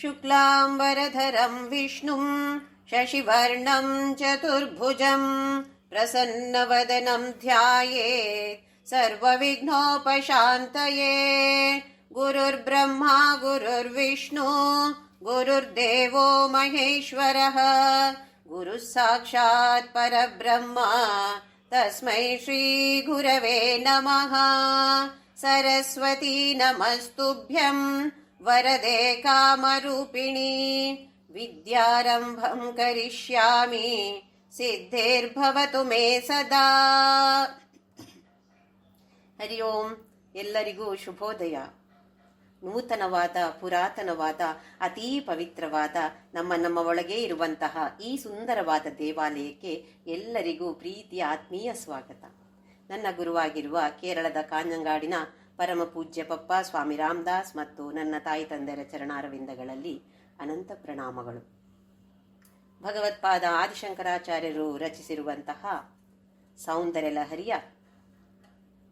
शुक्लाम्बरधरं विष्णुं शशिवर्णं चतुर्भुजं प्रसन्नवदनं ध्यायेत् सर्वविघ्नोपशान्तये। गुरुर्ब्रह्मा गुरुर्विष्णु गुरुर्देवो महेश्वरः गुरुः साक्षात् परब्रह्म तस्मै श्रीगुरवे नमः। सरस्वती नमस्तुभ्यं वरदे कामरूपिणी विद्यारम्भं करिष्यामि ಸಿದ್ಧೇರ್ಭವತು ಮೇ ಸದಾ. ಹರಿ ಓಂ. ಎಲ್ಲರಿಗೂ ಶುಭೋದಯ. ನೂತನವಾದ ಪುರಾತನವಾದ ಅತೀ ಪವಿತ್ರವಾದ ನಮ್ಮ ಒಳಗೆ ಇರುವಂತಹ ಈ ಸುಂದರವಾದ ದೇವಾಲಯಕ್ಕೆ ಎಲ್ಲರಿಗೂ ಪ್ರೀತಿಯ ಆತ್ಮೀಯ ಸ್ವಾಗತ. ನನ್ನ ಗುರುವಾಗಿರುವ ಕೇರಳದ ಕಾಂಜಂಗಾಡಿನ ಪರಮ ಪೂಜ್ಯ ಪಪ್ಪ ಸ್ವಾಮಿ ರಾಮದಾಸ್ ಮತ್ತು ನನ್ನ ತಾಯಿ ತಂದೆಯರ ಚರಣಾರವಿಂದಗಳಲ್ಲಿ ಅನಂತ ಪ್ರಣಾಮಗಳು. ಭಗವತ್ಪಾದ ಆದಿಶಂಕರಾಚಾರ್ಯರು ರಚಿಸಿರುವಂತಹ ಸೌಂದರ್ಯ ಲಹರಿಯ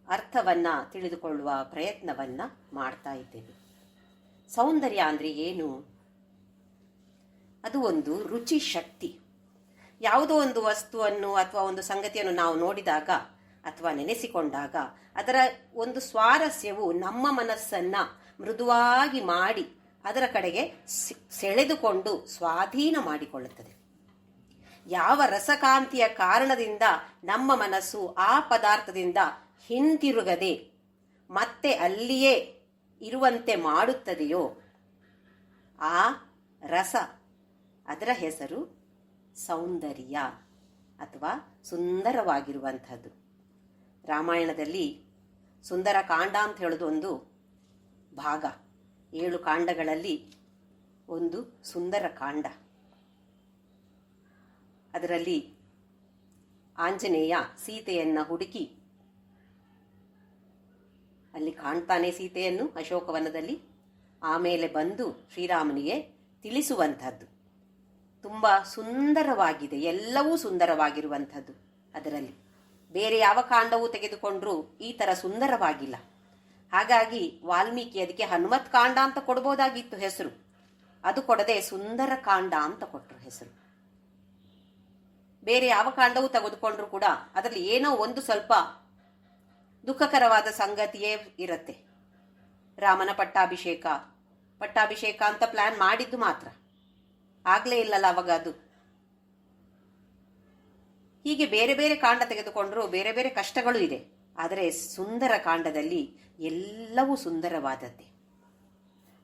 ಅರ್ಥವನ್ನ ತಿಳಿದುಕೊಳ್ಳುವ ಪ್ರಯತ್ನವನ್ನ ಮಾಡ್ತಾ ಇದ್ದೇವೆ. ಸೌಂದರ್ಯ ಅಂದ್ರೆ ಏನು? ಅದು ಒಂದು ರುಚಿ ಶಕ್ತಿ. ಯಾವುದೋ ಒಂದು ವಸ್ತುವನ್ನು ಅಥವಾ ಒಂದು ಸಂಗತಿಯನ್ನು ನಾವು ನೋಡಿದಾಗ ಅಥವಾ ನೆನೆಸಿಕೊಂಡಾಗ ಅದರ ಒಂದು ಸ್ವಾರಸ್ಯವು ನಮ್ಮ ಮನಸ್ಸನ್ನ ಮೃದುವಾಗಿ ಮಾಡಿ ಅದರ ಕಡೆಗೆ ಸೆಳೆದುಕೊಂಡು ಸ್ವಾಧೀನ ಮಾಡಿಕೊಳ್ಳುತ್ತದೆ. ಯಾವ ರಸಕಾಂತಿಯ ಕಾರಣದಿಂದ ನಮ್ಮ ಮನಸ್ಸು ಆ ಪದಾರ್ಥದಿಂದ ಹಿಂತಿರುಗದೆ ಮತ್ತೆ ಅಲ್ಲಿಯೇ ಇರುವಂತೆ ಮಾಡುತ್ತದೆಯೋ ಆ ರಸ, ಅದರ ಹೆಸರು ಸೌಂದರ್ಯ ಅಥವಾ ಸುಂದರವಾಗಿರುವಂಥದ್ದು. ರಾಮಾಯಣದಲ್ಲಿ ಸುಂದರ ಕಾಂಡ ಅಂತ ಹೇಳೋದು ಒಂದು ಭಾಗ. 7 ಕಾಂಡಗಳಲ್ಲಿ ಒಂದು ಸುಂದರ ಕಾಂಡ. ಅದರಲ್ಲಿ ಆಂಜನೇಯ ಸೀತೆಯನ್ನ ಹುಡುಕಿ ಅಲ್ಲಿ ಕಾಣ್ತಾನೆ ಸೀತೆಯನ್ನು ಅಶೋಕವನದಲ್ಲಿ. ಆಮೇಲೆ ಬಂದು ಶ್ರೀರಾಮನಿಗೆ ತಿಳಿಸುವಂಥದ್ದು ತುಂಬಾ ಸುಂದರವಾಗಿದೆ, ಎಲ್ಲವೂ ಸುಂದರವಾಗಿರುವಂಥದ್ದು. ಅದರಲ್ಲಿ ಬೇರೆ ಯಾವ ಕಾಂಡವೂ ತೆಗೆದುಕೊಂಡ್ರೂ ಈ ತರ ಸುಂದರವಾಗಿಲ್ಲ. ಹಾಗಾಗಿ ವಾಲ್ಮೀಕಿ ಅದಕ್ಕೆ ಹನುಮತ್ ಕಾಂಡ ಅಂತ ಕೊಡ್ಬೋದಾಗಿತ್ತು ಹೆಸರು. ಅದು ಕೊಡದೆ ಸುಂದರ ಕಾಂಡ ಅಂತ ಕೊಟ್ಟರು ಹೆಸರು. ಬೇರೆ ಯಾವ ಕಾಂಡವೂ ತೆಗೆದುಕೊಂಡ್ರು ಕೂಡ ಅದರಲ್ಲಿ ಏನೋ ಒಂದು ಸ್ವಲ್ಪ ದುಃಖಕರವಾದ ಸಂಗತಿಯೇ ಇರುತ್ತೆ. ರಾಮನ ಪಟ್ಟಾಭಿಷೇಕ ಅಂತ ಪ್ಲಾನ್ ಮಾಡಿದ್ದು ಮಾತ್ರ ಆಗ್ಲೇ ಇಲ್ಲಲ್ಲ ಅವಾಗ ಅದು. ಹೀಗೆ ಬೇರೆ ಬೇರೆ ಕಾಂಡ ತೆಗೆದುಕೊಂಡ್ರು ಬೇರೆ ಬೇರೆ ಕಷ್ಟಗಳು ಇದೆ. ಆದರೆ ಸುಂದರ ಕಾಂಡದಲ್ಲಿ ಎಲ್ಲವೂ ಸುಂದರವಾದದ್ದೇ.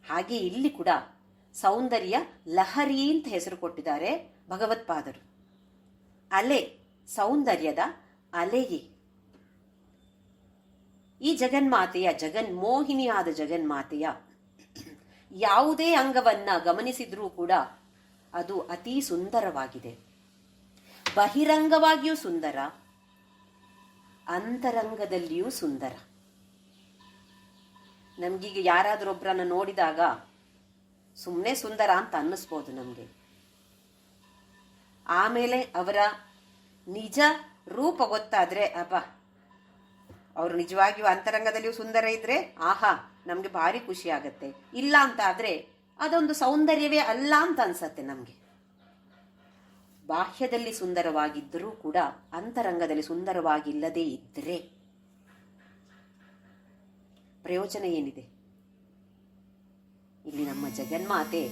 ಹಾಗೆ ಇಲ್ಲಿ ಕೂಡ ಸೌಂದರ್ಯ ಲಹರಿ ಅಂತ ಹೆಸರು ಕೊಟ್ಟಿದ್ದಾರೆ ಭಗವತ್ಪಾದರು. ಅಲೆ, ಸೌಂದರ್ಯದ ಅಲೆಯೇ. ಈ ಜಗನ್ಮಾತೆಯ ಜಗನ್ಮೋಹಿನಿಯಾದ ಜಗನ್ಮಾತೆಯ ಯಾವುದೇ ಅಂಗವನ್ನ ಗಮನಿಸಿದ್ರೂ ಕೂಡ ಅದು ಅತಿ ಸುಂದರವಾಗಿದೆ. ಬಹಿರಂಗವಾಗಿಯೂ ಸುಂದರ, ಅಂತರಂಗದಲ್ಲಿಯೂ ಸುಂದರ. ನಮ್ಗೀಗ ಯಾರಾದ್ರೊಬ್ಬರನ್ನ ನೋಡಿದಾಗ ಸುಮ್ಮನೆ ಸುಂದರ ಅಂತ ಅನ್ನಿಸ್ಬೋದು ನಮ್ಗೆ. ಆಮೇಲೆ ಅವರ ನಿಜ ರೂಪ ಗೊತ್ತಾದ್ರೆ ಅವರು ನಿಜವಾಗಿಯೂ ಅಂತರಂಗದಲ್ಲಿಯೂ ಸುಂದರ ಇದ್ರೆ ಆಹಾ ನಮ್ಗೆ ಭಾರಿ ಖುಷಿ ಆಗತ್ತೆ. ಇಲ್ಲ ಅಂತ ಆದ್ರೆ ಅದೊಂದು ಸೌಂದರ್ಯವೇ ಅಲ್ಲ ಅಂತ ಅನ್ಸತ್ತೆ ನಮ್ಗೆ. ಬಾಹ್ಯದಲ್ಲಿ ಸುಂದರವಾಗಿದ್ದರೂ ಕೂಡ ಅಂತರಂಗದಲ್ಲಿ ಸುಂದರವಾಗಿಲ್ಲದೆ ಇದ್ರೆ ಪ್ರಯೋಜನ ಏನಿದೆ? ಇಲ್ಲಿ ನಮ್ಮ ಜಗನ್ಮಾತೆ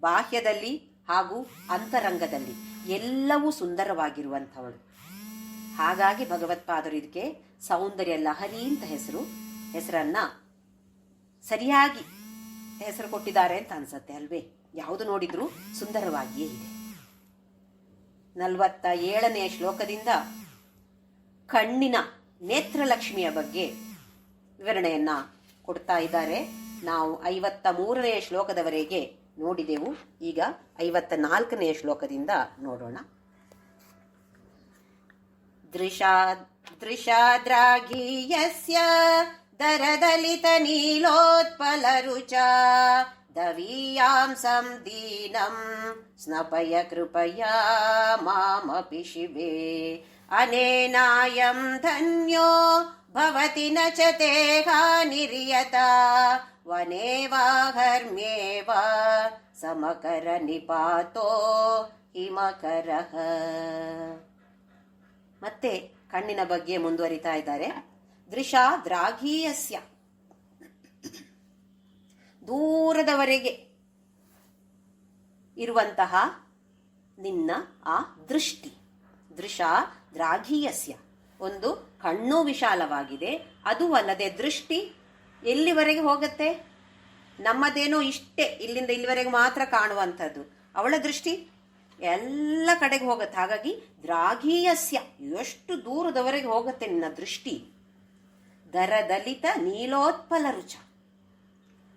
ಬಾಹ್ಯದಲ್ಲಿ ಹಾಗೂ ಅಂತರಂಗದಲ್ಲಿ ಎಲ್ಲವೂ ಸುಂದರವಾಗಿರುವಂಥವಳು. ಹಾಗಾಗಿ ಭಗವತ್ಪಾದರು ಇದಕ್ಕೆ ಸೌಂದರ್ಯ ಲಹರಿ ಅಂತ ಹೆಸರನ್ನ ಸರಿಯಾಗಿ ಹೆಸರು ಕೊಟ್ಟಿದ್ದಾರೆ ಅಂತ ಅನ್ಸತ್ತೆ ಅಲ್ವೇ? ಯಾವುದು ನೋಡಿದ್ರೂ ಸುಂದರವಾಗಿಯೇ ಇದೆ. 47ನೇ ಶ್ಲೋಕದಿಂದ ಕಣ್ಣಿನ ನೇತ್ರಲಕ್ಷ್ಮಿಯ ಬಗ್ಗೆ ವಿವರಣೆಯನ್ನ ಕೊಡ್ತಾ ಇದ್ದಾರೆ. ನಾವು 53ನೇ ಶ್ಲೋಕದವರೆಗೆ ನೋಡಿದೆವು. ಈಗ 54ನೇ ಶ್ಲೋಕದಿಂದ ನೋಡೋಣ. ದೃಶಾದ್ರಾಘೀಯಸ್ಯ ದರದಲಿತ ನೀಲೋತ್ಪಲರುಚ ದವೀಯಾಂ ಸಂದೀನಂ ಸ್ನಪಯ ಕೃಪಯಾ ಮಾಮಪಿ ಶಿವೆ ಅನೇನಾಯಂ ಧನ್ಯೋ ಭವತಿ ನ ಚ ತೇ ಹಾನಿರ್ಯತಾ ವನೇ ವಾ ಹರ್ಮ್ಯೇ ವಾ ಸಮಕರ ನಿಪಾತೋ ಹಿಮಕರಃ. ಮತ್ತೆ ಕಣ್ಣಿನ ಬಗ್ಗೆ ಮುಂದುವರಿತಾ ಇದ್ದಾರೆ. ದೃಶಾ ದ್ರಾಘೀಯಸ್ಯ, ದೂರದವರೆಗೆ ಇರುವಂತಹ ನಿನ್ನ ಆ ದೃಷ್ಟಿ. ದೃಶಾ ದ್ರಾಘೀಯಸ್ಯ, ಒಂದು ಕಣ್ಣು ವಿಶಾಲವಾಗಿದೆ, ಅದು ಅಲ್ಲದೆ ದೃಷ್ಟಿ ಎಲ್ಲಿವರೆಗೆ ಹೋಗುತ್ತೆ? ನಮ್ಮದೇನೋ ಇಷ್ಟೇ, ಇಲ್ಲಿಂದ ಇಲ್ಲಿವರೆಗೆ ಮಾತ್ರ ಕಾಣುವಂಥದ್ದು. ಅವಳ ದೃಷ್ಟಿ ಎಲ್ಲ ಕಡೆಗೆ ಹೋಗುತ್ತೆ. ಹಾಗಾಗಿ ದ್ರಾಘೀಯಸ್ಯ, ಎಷ್ಟು ದೂರದವರೆಗೆ ಹೋಗುತ್ತೆ ನಿನ್ನ ದೃಷ್ಟಿ. ದರದಲಿತ ನೀಲೋತ್ಪಲ ರುಚ.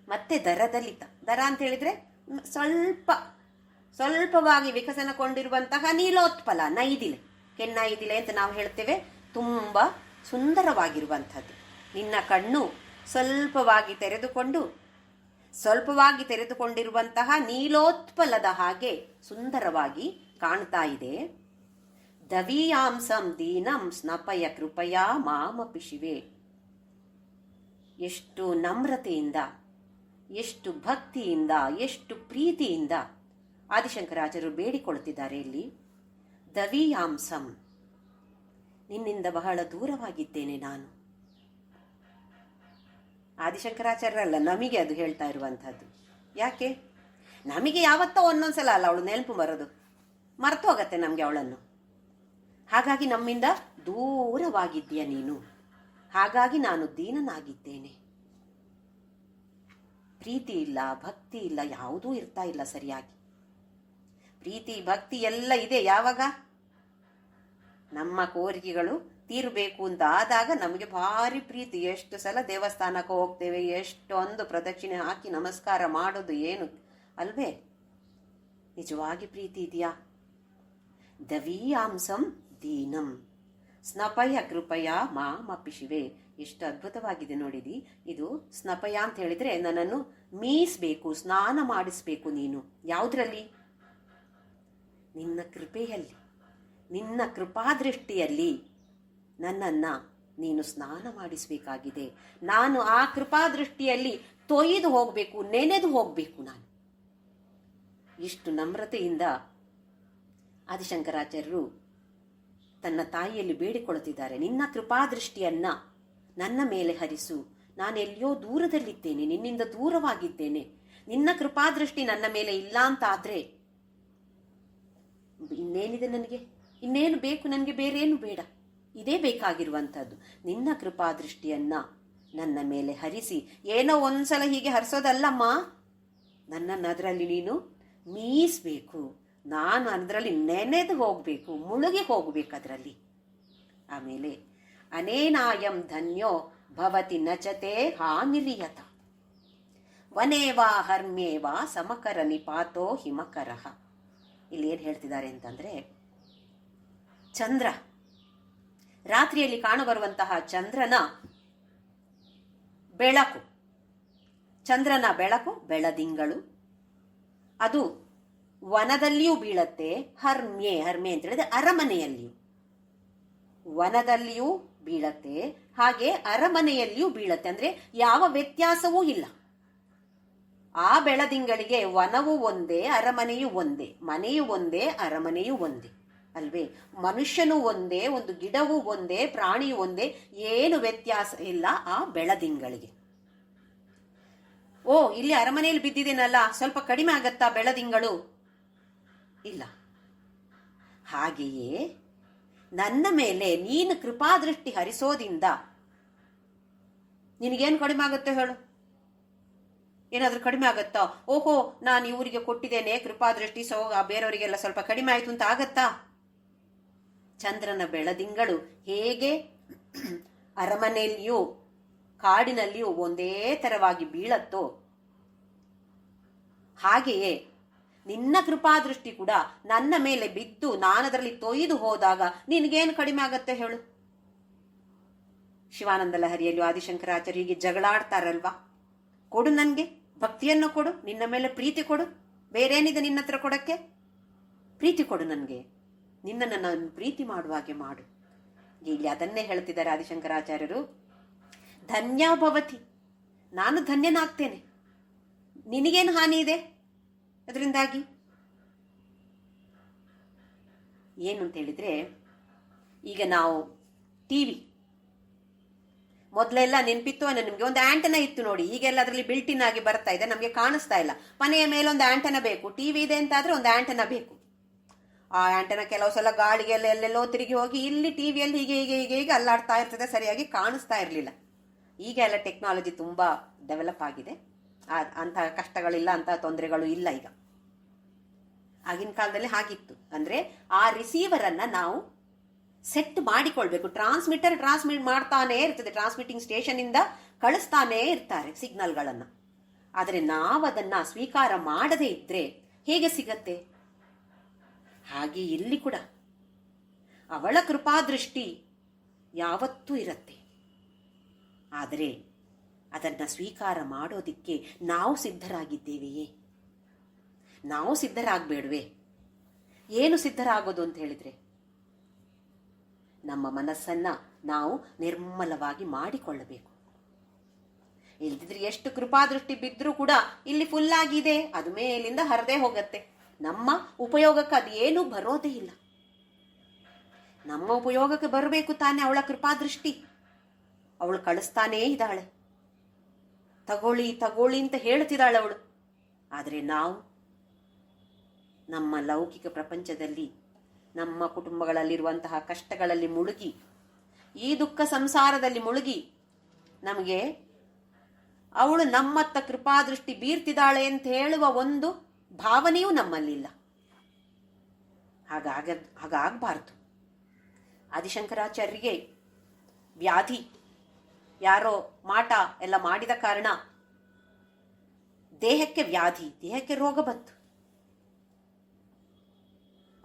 ಮತ್ತೆ ದರದಲಿತ, ದರ ಅಂತ ಹೇಳಿದ್ರೆ ಸ್ವಲ್ಪವಾಗಿ ವಿಕಸನಗೊಂಡಿರುವಂತಹ ನೀಲೋತ್ಪಲ, ನೈದಿಲೆ, ಕೆನ್ನೈದಿಲೆ ಅಂತ ನಾವು ಹೇಳ್ತೇವೆ. ತುಂಬಾ ಸುಂದರವಾಗಿರುವಂಥದ್ದು. ನಿನ್ನ ಕಣ್ಣು ಸ್ವಲ್ಪವಾಗಿ ತೆರೆದುಕೊಂಡಿರುವಂತಹ ನೀಲೋತ್ಪಲದ ಹಾಗೆ ಸುಂದರವಾಗಿ ಕಾಣ್ತಾ ಇದೆ. ದವೀಯಾಂಸಂ ದೀನಂ ಸ್ನಪಯ ಕೃಪಯಾ ಮಾಮಪಿ ಶಿವೆ. ಎಷ್ಟು ನಮ್ರತೆಯಿಂದ, ಎಷ್ಟು ಭಕ್ತಿಯಿಂದ, ಎಷ್ಟು ಪ್ರೀತಿಯಿಂದ ಆದಿಶಂಕರಾಚಾರ್ಯರು ಬೇಡಿಕೊಳ್ತಿದ್ದಾರೆ ಇಲ್ಲಿ. ದವೀಯಾಂಸಂ, ನಿನ್ನಿಂದ ಬಹಳ ದೂರವಾಗಿದ್ದೇನೆ ನಾನು. ಆದಿಶಂಕರಾಚಾರ್ಯರಲ್ಲ, ನಮಗೆ ಅದು ಹೇಳ್ತಾ ಇರುವಂಥದ್ದು. ಯಾಕೆ? ನಮಗೆ ಯಾವತ್ತೋ ಒಂದೊಂದ್ಸಲ ಅಲ್ಲ ಅವಳು ನೆನಪು ಬರೋದು, ಮರೆತು ಹೋಗತ್ತೆ ನಮಗೆ ಅವಳನ್ನು. ಹಾಗಾಗಿ ನಮ್ಮಿಂದ ದೂರವಾಗಿದ್ದೀಯ ನೀನು. ಹಾಗಾಗಿ ನಾನು ದೀನನಾಗಿದ್ದೇನೆ. ಪ್ರೀತಿ ಇಲ್ಲ, ಭಕ್ತಿ ಇಲ್ಲ, ಯಾವುದೂ ಇರ್ತಾ ಇಲ್ಲ ಸರಿಯಾಗಿ. ಪ್ರೀತಿ ಭಕ್ತಿ ಎಲ್ಲ ಇದೆ ಯಾವಾಗ? ನಮ್ಮ ಕೋರಿಕೆಗಳು ತೀರಬೇಕು ಅಂತ ಆದಾಗ ನಮಗೆ ಭಾರಿ ಪ್ರೀತಿ. ಎಷ್ಟು ಸಲ ದೇವಸ್ಥಾನಕ್ಕೆ ಹೋಗ್ತೇವೆ, ಎಷ್ಟೊಂದು ಪ್ರದಕ್ಷಿಣೆ ಹಾಕಿ ನಮಸ್ಕಾರ ಮಾಡೋದು ಏನು ಅಲ್ವೇ? ನಿಜವಾಗಿ ಪ್ರೀತಿ ಇದೆಯಾ? ದವೀಯಾಂಸಂ ದೀನಂ ಸ್ನಪಯ ಕೃಪಯ ಮಾಮಪಿ ಶಿವೆ. ಎಷ್ಟು ಅದ್ಭುತವಾಗಿದೆ ನೋಡಿದಿ. ಇದು ಸ್ನಪಯ ಅಂತ ಹೇಳಿದ್ರೆ ನನ್ನನ್ನು ಮೀಸಬೇಕು, ಸ್ನಾನ ಮಾಡಿಸ್ಬೇಕು ನೀನು. ಯಾವುದ್ರಲ್ಲಿ? ನಿನ್ನ ಕೃಪೆಯಲ್ಲಿ, ನಿನ್ನ ಕೃಪಾದೃಷ್ಟಿಯಲ್ಲಿ ನನ್ನನ್ನ ನೀನು ಸ್ನಾನ ಮಾಡಿಸಬೇಕಾಗಿದೆ. ನಾನು ಆ ಕೃಪಾದೃಷ್ಟಿಯಲ್ಲಿ ತೊಯ್ದು ಹೋಗಬೇಕು, ನೆನೆದು ಹೋಗಬೇಕು ನಾನು. ಇಷ್ಟು ನಮ್ರತೆಯಿಂದ ಆದಿಶಂಕರಾಚಾರ್ಯರು ತನ್ನ ತಾಯಿಯಲ್ಲಿ ಬೇಡಿಕೊಳ್ಳುತ್ತಿದ್ದಾರೆ. ನಿನ್ನ ಕೃಪಾದೃಷ್ಟಿಯನ್ನ ನನ್ನ ಮೇಲೆ ಹರಿಸು. ನಾನೆಲ್ಲಿಯೋ ದೂರದಲ್ಲಿದ್ದೇನೆ, ನಿನ್ನಿಂದ ದೂರವಾಗಿದ್ದೇನೆ. ನಿನ್ನ ಕೃಪಾದೃಷ್ಟಿ ನನ್ನ ಮೇಲೆ ಇಲ್ಲ ಅಂತ ಆದ್ರೆ ಇನ್ನೇನಿದೆ ನನಗೆ? ಇನ್ನೇನು ಬೇಕು ನನಗೆ? ಬೇರೇನು ಬೇಡ, ಇದೇ ಬೇಕಾಗಿರುವಂಥದ್ದು. ನಿನ್ನ ಕೃಪಾದೃಷ್ಟಿಯನ್ನ ನನ್ನ ಮೇಲೆ ಹರಿಸಿ. ಏನೋ ಒಂದ್ಸಲ ಹೀಗೆ ಹರಿಸೋದಲ್ಲಮ್ಮ, ನನ್ನನ್ನು ಅದರಲ್ಲಿ ನೀನು ಮೀಸಬೇಕು. ನಾನು ಅದರಲ್ಲಿ ನೆನೆದು ಹೋಗಬೇಕು, ಮುಳುಗಿ ಹೋಗಬೇಕು ಅದರಲ್ಲಿ. ಆಮೇಲೆ ಅನೇನಾಯಂ ಧನ್ಯೋ ಭವತಿ ನಚತೆ ಹಾನಿರಿಯತ ವನೇವಾ ಹರ್ಮ್ಯೇವಾ ಸಮಕರ ನಿಪಾತೋ ಹಿಮಕರಃ. ಇಲ್ಲಿ ಏನು ಹೇಳ್ತಿದ್ದಾರೆ ಅಂತಂದ್ರೆ, ಚಂದ್ರ, ರಾತ್ರಿಯಲ್ಲಿ ಕಾಣಬರುವಂತಹ ಚಂದ್ರನ ಬೆಳಕು ಬೆಳದಿಂಗಳು, ಅದು ವನದಲ್ಲಿಯೂ ಬೀಳತ್ತೆ. ಹರ್ಮ್ಯೆ ಅಂತ ಹೇಳಿದ್ರೆ ಅರಮನೆಯಲ್ಲಿಯೂ, ವನದಲ್ಲಿಯೂ ಬೀಳತ್ತೆ, ಹಾಗೆ ಅರಮನೆಯಲ್ಲಿಯೂ ಬೀಳತ್ತೆ. ಅಂದ್ರೆ ಯಾವ ವ್ಯತ್ಯಾಸವೂ ಇಲ್ಲ. ಆ ಬೆಳದಿಂಗಳಿಗೆ ವನವೂ ಒಂದೇ, ಅರಮನೆಯೂ ಒಂದೇ, ಮನೆಯೂ ಒಂದೇ, ಅರಮನೆಯೂ ಒಂದೇ ಅಲ್ವೇ? ಮನುಷ್ಯನೂ ಒಂದೇ, ಒಂದು ಗಿಡವೂ ಒಂದೇ, ಪ್ರಾಣಿಯೂ ಒಂದೇ, ಏನು ವ್ಯತ್ಯಾಸ ಇಲ್ಲ ಆ ಬೆಳದಿಂಗಳಿಗೆ. ಓ, ಇಲ್ಲಿ ಅರಮನೆಯಲ್ಲಿ ಬಿದ್ದಿದ್ದೇನಲ್ಲ, ಸ್ವಲ್ಪ ಕಡಿಮೆ ಆಗತ್ತಾ ಬೆಳದಿಂಗಳು? ಇಲ್ಲ. ಹಾಗೆಯೇ ನನ್ನ ಮೇಲೆ ನೀನು ಕೃಪಾದೃಷ್ಟಿ ಹರಿಸೋದಿಂದ ನಿನಗೇನು ಕಡಿಮೆ ಆಗುತ್ತೆ ಹೇಳು? ಏನಾದ್ರೂ ಕಡಿಮೆ ಆಗತ್ತಾ? ಓಹೋ, ನಾನು ಇವರಿಗೆ ಕೊಟ್ಟಿದ್ದೇನೆ ಕೃಪಾದೃಷ್ಟಿ, ಸೊ ಬೇರೆಯವರಿಗೆಲ್ಲ ಸ್ವಲ್ಪ ಕಡಿಮೆ ಆಯ್ತು ಅಂತ ಆಗತ್ತಾ? ಚಂದ್ರನ ಬೆಳದಿಂಗಳು ಹೇಗೆ ಅರಮನೆಯಲ್ಲಿಯೂ ಕಾಡಿನಲ್ಲಿಯೂ ಒಂದೇ ತರವಾಗಿ ಬೀಳತ್ತೋ, ಹಾಗೆಯೇ ನಿನ್ನ ಕೃಪಾದೃಷ್ಟಿ ಕೂಡ ನನ್ನ ಮೇಲೆ ಬಿದ್ದು ನಾನದರಲ್ಲಿ ತೊಯ್ದು ಹೋದಾಗ ನಿನಗೇನು ಕಡಿಮೆ ಆಗತ್ತೆ ಹೇಳು? ಶಿವಾನಂದ ಲಹರಿಯಲ್ಲೂ ಆದಿಶಂಕರಾಚಾರ್ಯರಿಗೆ ಜಗಳಾಡ್ತಾರಲ್ವಾ? ಕೊಡು ನನಗೆ ಭಕ್ತಿಯನ್ನು ಕೊಡು, ನಿನ್ನ ಮೇಲೆ ಪ್ರೀತಿ ಕೊಡು, ಬೇರೇನಿದೆ ನಿನ್ನ ಹತ್ರ ಕೊಡಕ್ಕೆ? ಪ್ರೀತಿ ಕೊಡು ನನಗೆ, ನಿನ್ನನ್ನು ನಾನು ಪ್ರೀತಿ ಮಾಡುವ ಹಾಗೆ ಮಾಡು. ಇಲ್ಲಿ ಅದನ್ನೇ ಹೇಳ್ತಿದ್ದಾರೆ ಆದಿಶಂಕರಾಚಾರ್ಯರು. ಧನ್ಯ ಭವತಿ, ನಾನು ಧನ್ಯನಾಗ್ತೇನೆ. ನಿನಗೇನು ಹಾನಿ ಇದೆ ಅದರಿಂದಾಗಿ? ಏನು ಅಂತ ಹೇಳಿದ್ರೆ, ಈಗ ನಾವು ಟಿವಿ ಮೊದಲೆಲ್ಲ ನೆನಪಿತ್ತು ನಿಮಗೆ, ಒಂದು ಆಂಟೆನಾ ಇತ್ತು ನೋಡಿ. ಈಗೆಲ್ಲ ಅದರಲ್ಲಿ ಬಿಲ್ಟಿನ್ ಆಗಿ ಬರ್ತಾ ಇದೆ, ನಮಗೆ ಕಾಣಿಸ್ತಾ ಇಲ್ಲ. ಮನೆಯ ಮೇಲೆ ಒಂದು ಆಂಟೆನಾ ಬೇಕು. ಟಿವಿ ಇದೆ ಅಂತಾದ್ರೆ ಒಂದು ಆಂಟೆನಾ ಬೇಕು. ಆ ಆಂಟೆನಾ ಕೆಲವು ಸಲ ಗಾಳಿಗೆಲ್ಲ ಎಲ್ಲೆಲ್ಲೋ ತಿರುಗಿ ಹೋಗಿ ಇಲ್ಲಿ ಟಿವಿಯಲ್ಲಿ ಹೀಗೆ ಹೀಗೆ ಹೀಗೆ ಹೀಗೆ ಅಲ್ಲಾಡ್ತಾ ಇರ್ತದೆ, ಸರಿಯಾಗಿ ಕಾಣಿಸ್ತಾ ಇರಲಿಲ್ಲ. ಈಗ ಎಲ್ಲ ಟೆಕ್ನಾಲಜಿ ತುಂಬಾ ಡೆವಲಪ್ ಆಗಿದೆ, ಅಂತಹ ಕಷ್ಟಗಳಿಲ್ಲ, ಅಂತಹ ತೊಂದರೆಗಳು ಇಲ್ಲ ಈಗ. ಆಗಿನ ಕಾಲದಲ್ಲಿ ಹಾಗಿತ್ತು. ಅಂದ್ರೆ ಆ ರಿಸೀವರ್ ಅನ್ನ ನಾವು ಸೆಟ್ ಮಾಡಿಕೊಳ್ಬೇಕು. ಟ್ರಾನ್ಸ್ಮಿಟ್ ಮಾಡ್ತಾನೆ ಇರ್ತದೆ, ಟ್ರಾನ್ಸ್ಮಿಟಿಂಗ್ ಸ್ಟೇಷನ್ ಇಂದ ಕಳಿಸ್ತಾನೇ ಇರ್ತಾರೆ ಸಿಗ್ನಲ್ಗಳನ್ನ. ಆದರೆ ನಾವದನ್ನ ಸ್ವೀಕಾರ ಮಾಡದೇ ಇದ್ರೆ ಹೇಗೆ ಸಿಗತ್ತೆ? ಹಾಗೆ ಇಲ್ಲಿ ಕೂಡ ಅವಳ ಕೃಪಾದೃಷ್ಟಿ ಯಾವತ್ತೂ ಇರತ್ತೆ. ಆದರೆ ಅದನ್ನ ಸ್ವೀಕಾರ ಮಾಡೋದಿಕ್ಕೆ ನಾವು ಸಿದ್ಧರಾಗಿದ್ದೇವೆಯೇ? ನಾವು ಸಿದ್ಧರಾಗಬೇಡ್ವೆ? ಏನು ಸಿದ್ಧರಾಗೋದು ಅಂತ ಹೇಳಿದ್ರೆ, ನಮ್ಮ ಮನಸ್ಸನ್ನ ನಾವು ನಿರ್ಮಲವಾಗಿ ಮಾಡಿಕೊಳ್ಳಬೇಕು. ಇಲ್ದಿದ್ರೆ ಎಷ್ಟು ಕೃಪಾದೃಷ್ಟಿ ಬಿದ್ರೂ ಕೂಡ ಇಲ್ಲಿ ಫುಲ್ ಆಗಿದೆ, ಅದು ಮೇಲಿಂದ ಹರಿದೇ ಹೋಗತ್ತೆ. ನಮ್ಮ ಉಪಯೋಗಕ್ಕೆ ಅದು ಏನೂ ಬರೋದೇ ಇಲ್ಲ. ನಮ್ಮ ಉಪಯೋಗಕ್ಕೆ ಬರಬೇಕು ತಾನೆ ಅವಳ ಕೃಪಾದೃಷ್ಟಿ. ಅವಳು ಕಳಿಸ್ತಾನೇ ಇದ್ದಾಳೆ, ತಗೊಳ್ಳಿ ತಗೊಳ್ಳಿ ಅಂತ ಹೇಳ್ತಿದ್ದಾಳೆ ಅವಳು. ಆದರೆ ನಾವು ನಮ್ಮ ಲೌಕಿಕ ಪ್ರಪಂಚದಲ್ಲಿ, ನಮ್ಮ ಕುಟುಂಬಗಳಲ್ಲಿರುವಂತಹ ಕಷ್ಟಗಳಲ್ಲಿ ಮುಳುಗಿ, ಈ ದುಃಖ ಸಂಸಾರದಲ್ಲಿ ಮುಳುಗಿ, ನಮಗೆ ಅವಳು ನಮ್ಮತ್ತ ಕೃಪಾದೃಷ್ಟಿ ಬೀರ್ತಿದ್ದಾಳೆ ಅಂತ ಹೇಳುವ ಒಂದು ಭಾವನೆಯೂ ನಮ್ಮಲ್ಲಿಲ್ಲ. ಹಾಗಾಗಬಾರ್ದು. ಆದಿಶಂಕರಾಚಾರ್ಯರಿಗೆ ವ್ಯಾಧಿ, ಯಾರೋ ಮಾಟ ಎಲ್ಲ ಮಾಡಿದ ಕಾರಣ ದೇಹಕ್ಕೆ ವ್ಯಾಧಿ, ದೇಹಕ್ಕೆ ರೋಗ ಬಂತು.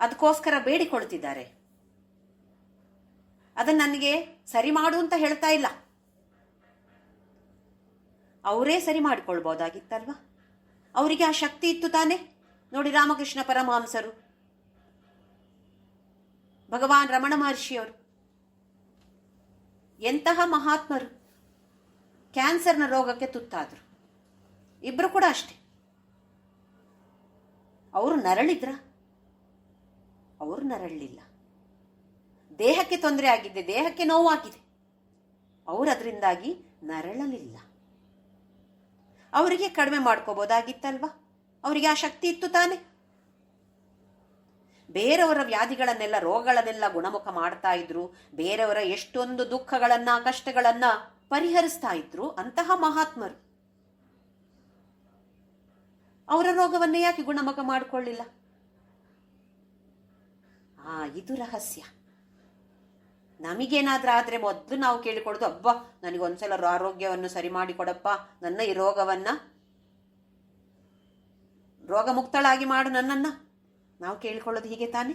ಅದಕ್ಕೋಸ್ಕರ ಬೇಡಿಕೊಳ್ತಿದ್ದಾರೆ. ಅದನ್ನ ನನಗೆ ಸರಿ ಮಾಡು ಅಂತ ಹೇಳ್ತಾ ಇಲ್ಲ, ಅವರೇ ಸರಿ ಮಾಡಿಕೊಳ್ಬಹುದಾಗಿತ್ತಲ್ವಾ? ಅವರಿಗೆ ಆ ಶಕ್ತಿ ಇತ್ತು ತಾನೆ. ನೋಡಿ, ರಾಮಕೃಷ್ಣ ಪರಮಹಂಸರು, ಭಗವಾನ್ ರಮಣ ಮಹರ್ಷಿಯವರು ಎಂತಹ ಮಹಾತ್ಮರು ಕ್ಯಾನ್ಸರ್ನ ರೋಗಕ್ಕೆ ತುತ್ತಾದರು. ಇಬ್ರು ಕೂಡ ಅಷ್ಟೇ. ಅವರು ನರಳಿದ್ರ? ಅವರು ನರಳಲಿಲ್ಲ. ದೇಹಕ್ಕೆ ತೊಂದರೆ ಆಗಿದೆ, ದೇಹಕ್ಕೆ ನೋವಾಗಿದೆ, ಅವರು ಅದರಿಂದಾಗಿ ನರಳಲಿಲ್ಲ. ಅವರಿಗೆ ಕಡಿಮೆ ಮಾಡ್ಕೋಬಹುದಾಗಿತ್ತಲ್ವಾ? ಅವರಿಗೆ ಆ ಶಕ್ತಿ ಇತ್ತು ತಾನೆ. ಬೇರೆಯವರ ವ್ಯಾಧಿಗಳನ್ನೆಲ್ಲ, ರೋಗಗಳನ್ನೆಲ್ಲ ಗುಣಮುಖ ಮಾಡ್ತಾ ಇದ್ರು, ಬೇರೆಯವರ ಎಷ್ಟೊಂದು ದುಃಖಗಳನ್ನ ಕಷ್ಟಗಳನ್ನ ಪರಿಹರಿಸ್ತಾ ಇದ್ರು ಅಂತಹ ಮಹಾತ್ಮರು. ಅವರ ರೋಗವನ್ನೇ ಯಾಕೆ ಗುಣಮುಖ ಮಾಡಿಕೊಳ್ಳಿಲ್ಲ? ಇದು ರಹಸ್ಯ. ನಮಗೇನಾದ್ರೂ ಆದ್ರೆ ಮೊದಲು ನಾವು ಕೇಳಿಕೊಳ್ಳೋದು, ಅಬ್ಬಾ ನನಗೊಂದ್ಸಲ ಆರೋಗ್ಯವನ್ನು ಸರಿ ಮಾಡಿಕೊಡಪ್ಪ, ನನ್ನ ಈ ರೋಗವನ್ನ ರೋಗ ಮುಕ್ತಳಾಗಿ ಮಾಡು ನನ್ನನ್ನ, ನಾವು ಕೇಳಿಕೊಳ್ಳೋದು ಹೀಗೆ ತಾನೆ.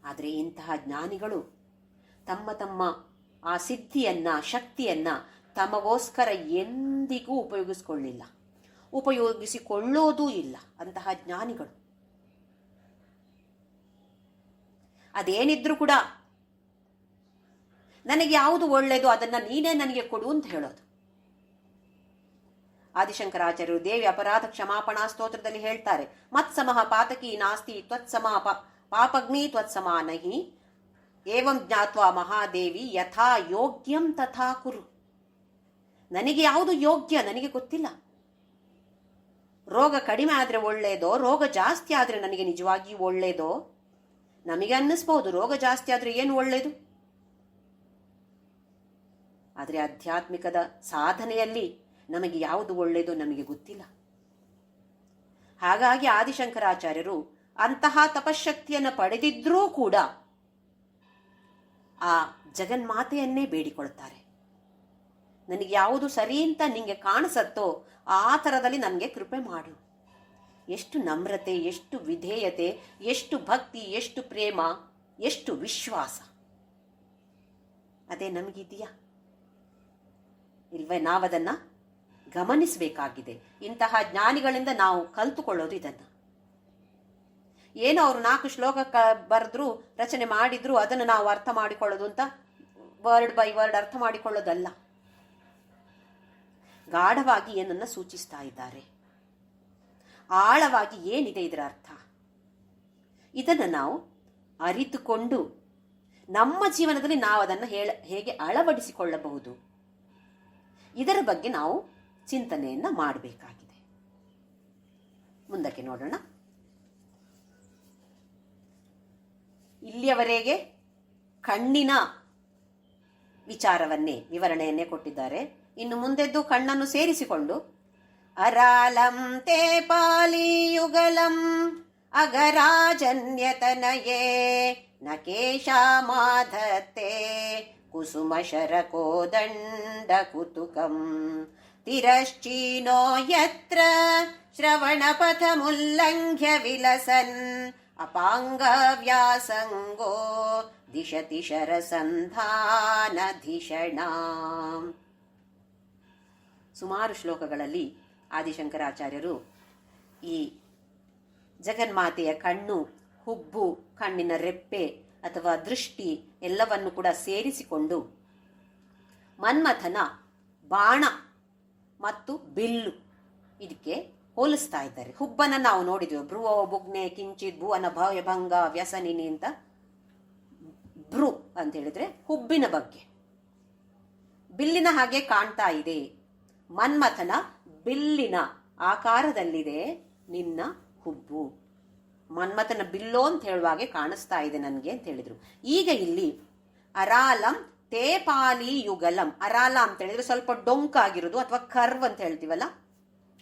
ಆದರೆ ಇಂತಹ ಜ್ಞಾನಿಗಳು ತಮ್ಮ ತಮ್ಮ ಆ ಸಿದ್ಧಿಯನ್ನ, ಶಕ್ತಿಯನ್ನ ತಮಗೋಸ್ಕರ ಎಂದಿಗೂ ಉಪಯೋಗಿಸಿಕೊಳ್ಳಿಲ್ಲ, ಉಪಯೋಗಿಸಿಕೊಳ್ಳೋದೂ ಇಲ್ಲ ಅಂತಹ ಜ್ಞಾನಿಗಳು. ಅದೇನಿದ್ರು ಕೂಡ ನನಗೆ ಯಾವುದು ಒಳ್ಳೆಯದು ಅದನ್ನ ನೀನೇ ನನಗೆ ಕೊಡು ಅಂತ ಹೇಳೋದು. ಆದಿಶಂಕರಾಚಾರ್ಯರು ದೇವಿ ಅಪರಾಧ ಕ್ಷಮಾಪಣಾ ಸ್ತೋತ್ರದಲ್ಲಿ ಹೇಳ್ತಾರೆ, ಮತ್ಸಮಃ ಪಾತಕಿ ನಾಸ್ತಿ ತ್ವತ್ಸಮಃ ಪಾಪಗ್ನಿ ತ್ವತ್ಸಮಾ ನಹಿ ಏವಂ ಜ್ಞಾತ್ವಾ ಮಹಾದೇವಿ ಯಥಾ ಯೋಗ್ಯಂ ತಥಾ ಕುರು. ನನಗೆ ಯಾವುದು ಯೋಗ್ಯ ನನಗೆ ಗೊತ್ತಿಲ್ಲ. ರೋಗ ಕಡಿಮೆ ಆದ್ರೆ ಒಳ್ಳೇದೋ, ರೋಗ ಜಾಸ್ತಿ ಆದ್ರೆ ನನಗೆ ನಿಜವಾಗಿಯೂ ಒಳ್ಳೇದೋ? ನಮಗೆ ಅನ್ನಿಸ್ಬಹುದು ರೋಗ ಜಾಸ್ತಿ ಆದ್ರೆ ಏನು ಒಳ್ಳೇದು. ಆದರೆ ಆಧ್ಯಾತ್ಮಿಕದ ಸಾಧನೆಯಲ್ಲಿ ನಮಗೆ ಯಾವುದು ಒಳ್ಳೆಯದು ನಮಗೆ ಗೊತ್ತಿಲ್ಲ. ಹಾಗಾಗಿ ಆದಿಶಂಕರಾಚಾರ್ಯರು ಅಂತಹ ತಪಶಕ್ತಿಯನ್ನು ಪಡೆದಿದ್ರೂ ಕೂಡ ಆ ಜಗನ್ಮಾತೆಯನ್ನೇ ಬೇಡಿಕೊಳ್ತಾರೆ. ನನಗೆ ಯಾವುದು ಸರಿ ಅಂತ ನಿಂಗೆ ಕಾಣಿಸತ್ತೋ ಆ ಥರದಲ್ಲಿ ನನಗೆ ಕೃಪೆ ಮಾಡು. ಎಷ್ಟು ನಮ್ರತೆ, ಎಷ್ಟು ವಿಧೇಯತೆ, ಎಷ್ಟು ಭಕ್ತಿ, ಎಷ್ಟು ಪ್ರೇಮ, ಎಷ್ಟು ವಿಶ್ವಾಸ. ಅದೇ ನಮಗಿದೆಯಾ ಇಲ್ವೇ? ನಾವದನ್ನ ಗಮನಿಸಬೇಕಾಗಿದೆ. ಇಂತಹ ಜ್ಞಾನಿಗಳಿಂದ ನಾವು ಕಲ್ತುಕೊಳ್ಳೋದು ಇದನ್ನ. ಏನೋ ಅವರು 4 ಶ್ಲೋಕ ಬರೆದ್ರು, ರಚನೆ ಮಾಡಿದ್ರು, ಅದನ್ನು ನಾವು ಅರ್ಥ ಮಾಡಿಕೊಳ್ಳೋದು ಅಂತ ವರ್ಡ್ ಬೈ ವರ್ಡ್ ಅರ್ಥ ಮಾಡಿಕೊಳ್ಳೋದಲ್ಲ. ಗಾಢವಾಗಿ ಏನನ್ನ ಸೂಚಿಸ್ತಾ ಇದ್ದಾರೆ, ಆಳವಾಗಿ ಏನಿದೆ ಇದರ ಅರ್ಥ, ಇದನ್ನು ನಾವು ಅರಿತುಕೊಂಡು ನಮ್ಮ ಜೀವನದಲ್ಲಿ ನಾವು ಅದನ್ನು ಹೇಗೆ ಅಳವಡಿಸಿಕೊಳ್ಳಬಹುದು, ಇದರ ಬಗ್ಗೆ ನಾವು ಚಿಂತನೆಯನ್ನ ಮಾಡಬೇಕಾಗಿದೆ. ಮುಂದಕ್ಕೆ ನೋಡೋಣ. ಇಲ್ಲಿಯವರೆಗೆ ಕಣ್ಣಿನ ವಿವರಣೆಯನ್ನೇ ಕೊಟ್ಟಿದ್ದಾರೆ. ಇನ್ನು ಮುಂದೆದ್ದು ಕಣ್ಣನ್ನು ಸೇರಿಸಿಕೊಂಡು ಅರಾಲಂ ತೇ ಪಾಲಿಯುಗಲಂ ಅಗರಾಜನ್ಯತನಯೇ ನಕೇಶಾಮಾಧತ್ತೆ ಕುಸುಮ ಶರಕೋದಂಡ ಕುತುಕಂ ತಿರಶ್ಚೀನೋ ಯತ್ರ ಶ್ರವಣಪಥ ಮುಲ್ಲಂಘ್ಯ ವಿಲಸನ್ ಅಪಾಂಗ ವ್ಯಾಸಂಗೋ ದಿಶತಿ ಶರಸಂಧಾನಧಿಷಣ. ಸುಮಾರು ಶ್ಲೋಕಗಳಲ್ಲಿ ಆದಿಶಂಕರಾಚಾರ್ಯರು ಈ ಜಗನ್ಮಾತೆಯ ಕಣ್ಣು, ಹುಬ್ಬು, ಕಣ್ಣಿನ ರೆಪ್ಪೆ ಅಥವಾ ದೃಷ್ಟಿ ಎಲ್ಲವನ್ನು ಕೂಡ ಸೇರಿಸಿಕೊಂಡು ಮನ್ಮಥನ ಬಾಣ ಮತ್ತು ಬಿಲ್ಲು ಇದಕ್ಕೆ ಹೋಲಿಸ್ತಾ ಇದ್ದಾರೆ. ಹುಬ್ಬನ ನಾವು ನೋಡಿದ್ವಿ, ಭ್ರುವೋ ಬುಗ್ನೆ ಕಿಂಚಿತ್ ಭುವನ ಭವ್ಯಭಂಗ ವ್ಯಸನಿನಿ ಅಂತ. ಭ್ರು ಅಂತ ಹೇಳಿದ್ರೆ ಹುಬ್ಬಿನ ಬಗ್ಗೆ. ಬಿಲ್ಲಿನ ಹಾಗೆ ಕಾಣ್ತಾ ಇದೆ, ಮನ್ಮಥನ ಬಿಲ್ಲಿನ ಆಕಾರದಲ್ಲಿದೆ ನಿನ್ನ ಹುಬ್ಬು, ಮನ್ಮಥನ ಬಿಲ್ಲೋ ಅಂತ ಹೇಳುವಾಗೆ ಕಾಣಿಸ್ತಾ ಇದೆ ನನಗೆ ಅಂತ ಹೇಳಿದ್ರು. ಈಗ ಇಲ್ಲಿ ಅರಾಲಂ ತೇ ಪಾಲಿ ಯುಗಲಂ, ಅರಾಲ ಅಂತ ಹೇಳಿದ್ರೆ ಸ್ವಲ್ಪ ಡೊಂಕಾಗಿರೋದು ಅಥವಾ ಕರ್ವ್ ಅಂತ ಹೇಳ್ತೀವಲ್ಲ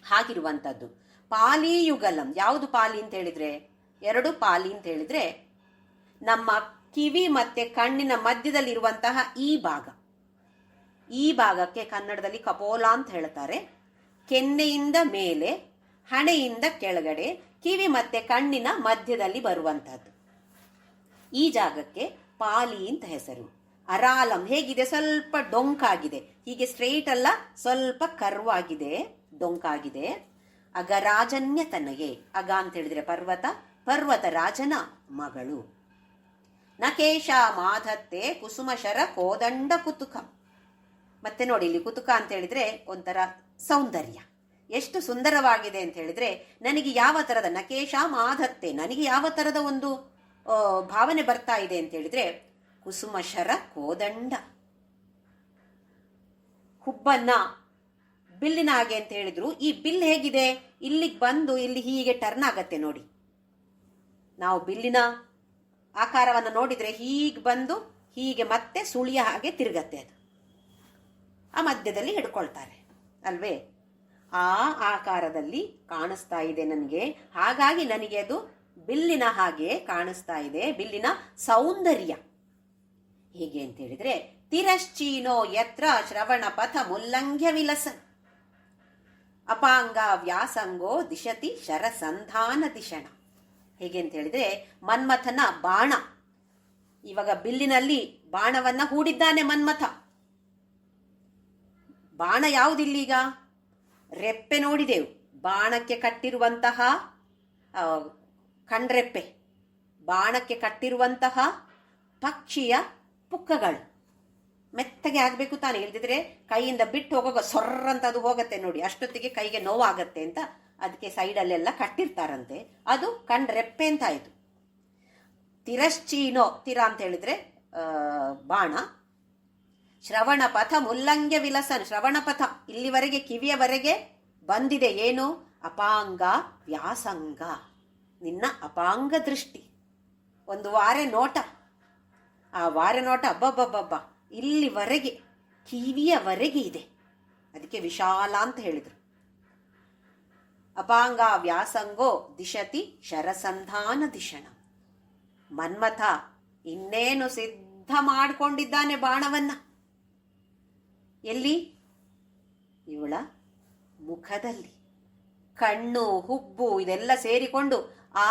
ಹಾಗಿರುವಂತದ್ದು. ಪಾಲಿ ಯುಗಲಂ, ಯಾವುದು ಪಾಲಿ ಅಂತ ಹೇಳಿದ್ರೆ, ಎರಡು ಪಾಲಿ ಅಂತ ಹೇಳಿದ್ರೆ ನಮ್ಮ ಕಿವಿ ಮತ್ತೆ ಕಣ್ಣಿನ ಮಧ್ಯದಲ್ಲಿರುವಂತಹ ಈ ಭಾಗ, ಈ ಭಾಗಕ್ಕೆ ಕನ್ನಡದಲ್ಲಿ ಕಪೋಲ ಅಂತ ಹೇಳ್ತಾರೆ. ಕೆನ್ನೆಯಿಂದ ಮೇಲೆ, ಹಣೆಯಿಂದ ಕೆಳಗಡೆ, ಕಿವಿ ಮತ್ತೆ ಕಣ್ಣಿನ ಮಧ್ಯದಲ್ಲಿ ಬರುವಂತಹದ್ದು ಈ ಜಾಗಕ್ಕೆ ಪಾಲಿ ಅಂತ ಹೆಸರು. ಅರಾಲಂ ಹೇಗಿದೆ, ಸ್ವಲ್ಪ ಡೊಂಕಾಗಿದೆ, ಹೀಗೆ ಸ್ಟ್ರೈಟ್ ಅಲ್ಲ, ಸ್ವಲ್ಪ ಕರ್ವ್ ಆಗಿದೆ, ಡೊಂಕಾಗಿದೆ. ಅಗರಾಜನ್ಯ ತನಗೆ, ಅಗ ಅಂತ ಹೇಳಿದ್ರೆ ಪರ್ವತ, ಪರ್ವತ ರಾಜನ ಮಗಳು. ನಕೇಶ ಮಾಧತ್ತೆ ಕುಸುಮ ಶರ ಕೋದಂಡ ಕುತುಕ. ಮತ್ತೆ ನೋಡಿ ಇಲ್ಲಿ ಕುತುಕ ಅಂತ ಹೇಳಿದ್ರೆ ಒಂಥರ ಸೌಂದರ್ಯ, ಎಷ್ಟು ಸುಂದರವಾಗಿದೆ ಅಂತ ಹೇಳಿದ್ರೆ ನನಗೆ ಯಾವ ತರದ ನಕೇಶ ಮಾಧತ್ತೆ, ನನಗೆ ಯಾವ ತರದ ಒಂದು ಭಾವನೆ ಬರ್ತಾ ಇದೆ ಅಂತ ಹೇಳಿದ್ರೆ ಕುಸುಮ ಶರ ಕೋದಂಡ. ಹುಬ್ಬನ್ನ ಬಿಲ್ಲಿನ ಹಾಗೆ ಅಂತ ಹೇಳಿದ್ರು. ಈ ಬಿಲ್ ಹೇಗಿದೆ, ಇಲ್ಲಿಗೆ ಬಂದು ಇಲ್ಲಿ ಹೀಗೆ ಟರ್ನ್ ಆಗತ್ತೆ ನೋಡಿ. ನಾವು ಬಿಲ್ಲಿನ ಆಕಾರವನ್ನು ನೋಡಿದ್ರೆ ಹೀಗೆ ಬಂದು ಹೀಗೆ ಮತ್ತೆ ಸುಳಿಯ ಹಾಗೆ ತಿರುಗತ್ತೆ, ಅದು ಆ ಮಧ್ಯದಲ್ಲಿ ಹಿಡ್ಕೊಳ್ತಾರೆ ಅಲ್ವೇ, ಆ ಆಕಾರದಲ್ಲಿ ಕಾಣಿಸ್ತಾ ಇದೆ ನನಗೆ. ಹಾಗಾಗಿ ನನಗೆ ಅದು ಬಿಲ್ಲಿನ ಹಾಗೆ ಕಾಣಿಸ್ತಾ ಇದೆ, ಬಿಲ್ಲಿನ ಸೌಂದರ್ಯ. ಹೇಗೆ ಅಂತ ಹೇಳಿದ್ರೆ ತಿರಶ್ಚೀನೋ ಯತ್ರ ಶ್ರವಣ ಪಥ ಮುಲ್ಲಂಘ್ಯ ವಿಲಸನ್ ಅಪಾಂಗ ವ್ಯಾಸಂಗೋ ದಿಶತಿ ಶರಸಂಧಾನ ದಿಶಣ. ಹೇಗೆ ಅಂತ ಹೇಳಿದ್ರೆ ಮನ್ಮಥನ ಬಾಣ, ಇವಾಗ ಬಿಲ್ಲಿನಲ್ಲಿ ಬಾಣವನ್ನ ಹೂಡಿದ್ದಾನೆ ಮನ್ಮಥ. ಬಾಣ ಯಾವುದಿಲ್ಲೀಗ, ರೆಪ್ಪೆ ನೋಡಿದೆವು, ಬಾಣಕ್ಕೆ ಕಟ್ಟಿರುವಂತಹ ಕಣ್ರೆಪ್ಪೆ, ಬಾಣಕ್ಕೆ ಕಟ್ಟಿರುವಂತಹ ಪಕ್ಷಿಯ ಪುಕ್ಕಗಳು ಮೆತ್ತಗೆ ಆಗಬೇಕು ತಾನೆ, ಇಲ್ದಿದ್ರೆ ಕೈಯಿಂದ ಬಿಟ್ಟು ಹೋಗೋ ಸೊರ್ರಂತ ಅದು ಹೋಗತ್ತೆ ನೋಡಿ, ಅಷ್ಟೊತ್ತಿಗೆ ಕೈಗೆ ನೋವಾಗತ್ತೆ ಅಂತ ಅದಕ್ಕೆ ಸೈಡಲ್ಲೆಲ್ಲ ಕಟ್ಟಿರ್ತಾರಂತೆ. ಅದು ಕಣ್ರೆಪ್ಪೆ ಅಂತ ಆಯಿತು. ತಿರಶ್ಚೀನೋ, ತಿರ ಅಂತ ಹೇಳಿದ್ರೆ ಬಾಣ, ಶ್ರವಣ ಪಥ ಮುಲ್ಲಂಘ್ಯ ವಿಲಸನ್, ಶ್ರವಣ ಪಥ ಇಲ್ಲಿವರೆಗೆ ಕಿವಿಯವರೆಗೆ ಬಂದಿದೆ ಏನು, ಅಪಾಂಗ ವ್ಯಾಸಂಗ, ನಿನ್ನ ಅಪಾಂಗ ದೃಷ್ಟಿ, ಒಂದು ವಾರೆ ನೋಟ, ಆ ವಾರೆ ನೋಟ ಅಬ್ಬಬ್ಬಬ್ಬಬ್ಬ ಇಲ್ಲಿವರೆಗೆ ಕಿವಿಯವರೆಗೆ ಇದೆ, ಅದಕ್ಕೆ ವಿಶಾಲ ಅಂತ ಹೇಳಿದ್ರು. ಅಪಾಂಗ ವ್ಯಾಸಂಗೋ ದಿಶತಿ ಶರಸಂಧಾನ ದಿಶಣ. ಮನ್ಮಥ ಇನ್ನೇನು ಸಿದ್ಧ ಮಾಡಿಕೊಂಡಿದ್ದಾನೆ ಬಾಣವನ್ನ. ಎಲ್ಲಿ, ಇವಳ ಮುಖದಲ್ಲಿ. ಕಣ್ಣು ಹುಬ್ಬು ಇದೆಲ್ಲ ಸೇರಿಕೊಂಡು ಆ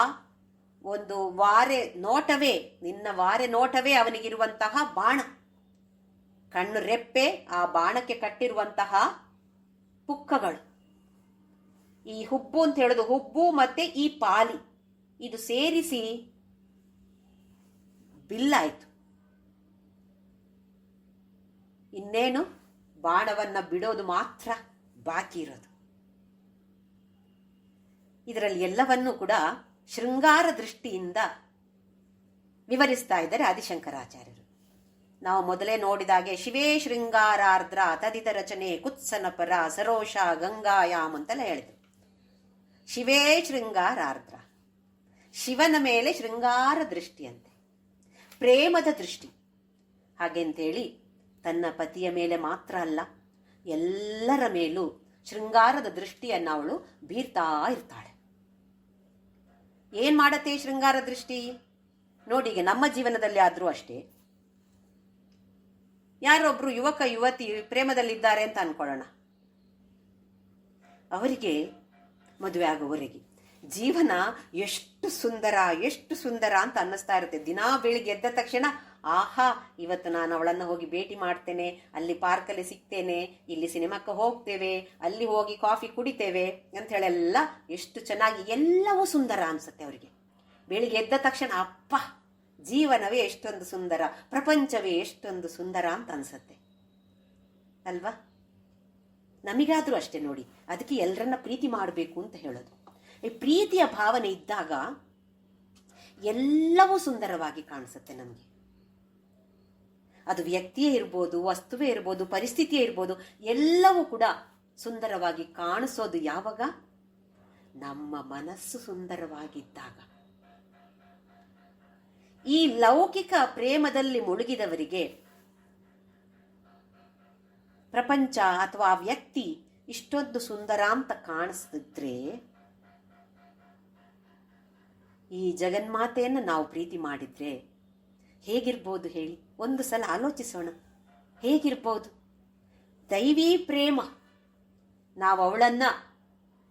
ಒಂದು ವಾರೆ ನೋಟವೇ, ನಿನ್ನ ವಾರೆ ನೋಟವೇ ಅವನಿಗಿರುವಂತಹ ಬಾಣ. ಕಣ್ಣು ರೆಪ್ಪೆ, ಆ ಬಾಣಕ್ಕೆ ಕಟ್ಟಿರುವಂತಹ ಪುಕ್ಕಗಳು. ಈ ಹುಬ್ಬು ಅಂತ ಹೇಳೋದು, ಹುಬ್ಬು ಮತ್ತೆ ಈ ಪಾಲಿ ಇದು ಸೇರಿಸಿ ಬಿಲ್ಲಾಯ್ತು. ಇನ್ನೇನು ಬಾಣವನ್ನ ಬಿಡೋದು ಮಾತ್ರ ಬಾಕಿ ಇರೋದು. ಇದರಲ್ಲಿ ಎಲ್ಲವನ್ನೂ ಕೂಡ ಶೃಂಗಾರ ದೃಷ್ಟಿಯಿಂದ ವಿವರಿಸ್ತಾ ಇದ್ದಾರೆ ಆದಿಶಂಕರಾಚಾರ್ಯರು. ನಾವು ಮೊದಲೇ ನೋಡಿದಾಗೆ ಶಿವೇ ಶೃಂಗಾರಾರ್ದ್ರ ತದಿತ ರಚನೆ ಕುತ್ಸನಪರ ಸರೋಷ ಗಂಗಾಯಾಮ್ ಅಂತೆಲ್ಲ ಹೇಳಿದ್ರು. ಶಿವೇ ಶೃಂಗಾರಾರ್ದ್ರ, ಶಿವನ ಮೇಲೆ ಶೃಂಗಾರ ದೃಷ್ಟಿಯಂತೆ, ಪ್ರೇಮದ ದೃಷ್ಟಿ. ಹಾಗೆಂತೇಳಿ ತನ್ನ ಪತಿಯ ಮೇಲೆ ಮಾತ್ರ ಅಲ್ಲ, ಎಲ್ಲರ ಮೇಲೂ ಶೃಂಗಾರದ ದೃಷ್ಟಿಯನ್ನು ಅವಳು ಬೀರ್ತಾ ಇರ್ತಾಳೆ. ಏನ್ ಮಾಡತ್ತೆ ಶೃಂಗಾರ ದೃಷ್ಟಿ? ನೋಡಿ, ಈಗ ನಮ್ಮ ಜೀವನದಲ್ಲಿ ಆದ್ರೂ ಅಷ್ಟೇ, ಯಾರೊಬ್ರು ಯುವಕ ಯುವತಿ ಪ್ರೇಮದಲ್ಲಿದ್ದಾರೆ ಅಂತ ಅನ್ಕೊಳ್ಳೋಣ. ಅವರಿಗೆ ಮದುವೆ ಆಗುವವರೆಗೆ ಜೀವನ ಎಷ್ಟು ಸುಂದರ ಅಂತ ಅನ್ನಿಸ್ತಾ ಇರುತ್ತೆ. ದಿನಾ ಬೆಳಿಗ್ಗೆ ಎದ್ದ ತಕ್ಷಣ ಆಹಾ, ಇವತ್ತು ನಾನು ಅವಳನ್ನು ಹೋಗಿ ಭೇಟಿ ಮಾಡ್ತೇನೆ, ಅಲ್ಲಿ ಪಾರ್ಕಲ್ಲಿ ಸಿಗ್ತೇನೆ, ಇಲ್ಲಿ ಸಿನಿಮಾಕ್ಕೆ ಹೋಗ್ತೇವೆ, ಅಲ್ಲಿ ಹೋಗಿ ಕಾಫಿ ಕುಡಿತೇವೆ ಅಂತ ಹೇಳೆಲ್ಲ ಎಷ್ಟು ಚೆನ್ನಾಗಿ, ಎಲ್ಲವೂ ಸುಂದರ ಅನ್ಸುತ್ತೆ ಅವರಿಗೆ. ಬೆಳಿಗ್ಗೆ ಎದ್ದ ತಕ್ಷಣ ಅಪ್ಪ, ಜೀವನವೇ ಎಷ್ಟೊಂದು ಸುಂದರ, ಪ್ರಪಂಚವೇ ಎಷ್ಟೊಂದು ಸುಂದರ ಅಂತ ಅನ್ಸತ್ತೆ ಅಲ್ವಾ? ನಮಗಾದ್ರೂ ಅಷ್ಟೇ ನೋಡಿ. ಅದಕ್ಕೆ ಎಲ್ಲರನ್ನ ಪ್ರೀತಿ ಮಾಡಬೇಕು ಅಂತ ಹೇಳೋದು. ಈ ಪ್ರೀತಿಯ ಭಾವನೆ ಇದ್ದಾಗ ಎಲ್ಲವೂ ಸುಂದರವಾಗಿ ಕಾಣಿಸುತ್ತೆ ನಮಗೆ. ಅದು ವ್ಯಕ್ತಿಯೇ ಇರ್ಬೋದು, ವಸ್ತುವೇ ಇರ್ಬೋದು, ಪರಿಸ್ಥಿತಿಯೇ ಇರ್ಬೋದು, ಎಲ್ಲವೂ ಕೂಡ ಸುಂದರವಾಗಿ ಕಾಣಿಸೋದು ಯಾವಾಗ? ನಮ್ಮ ಮನಸ್ಸು ಸುಂದರವಾಗಿದ್ದಾಗ. ಈ ಲೌಕಿಕ ಪ್ರೇಮದಲ್ಲಿ ಮುಳುಗಿದವರಿಗೆ ಪ್ರಪಂಚ ಅಥವಾ ಆ ವ್ಯಕ್ತಿ ಇಷ್ಟೊಂದು ಸುಂದರ ಅಂತ ಕಾಣಿಸ್ತಿದ್ರೆ, ಈ ಜಗನ್ಮಾತೆಯನ್ನು ನಾವು ಪ್ರೀತಿ ಮಾಡಿದ್ರೆ ಹೇಗಿರ್ಬೋದು ಹೇಳಿ? ಒಂದು ಸಲ ಆಲೋಚಿಸೋಣ, ಹೇಗಿರ್ಬೋದು? ದೈವೀ ಪ್ರೇಮ, ನಾವು ಅವಳನ್ನ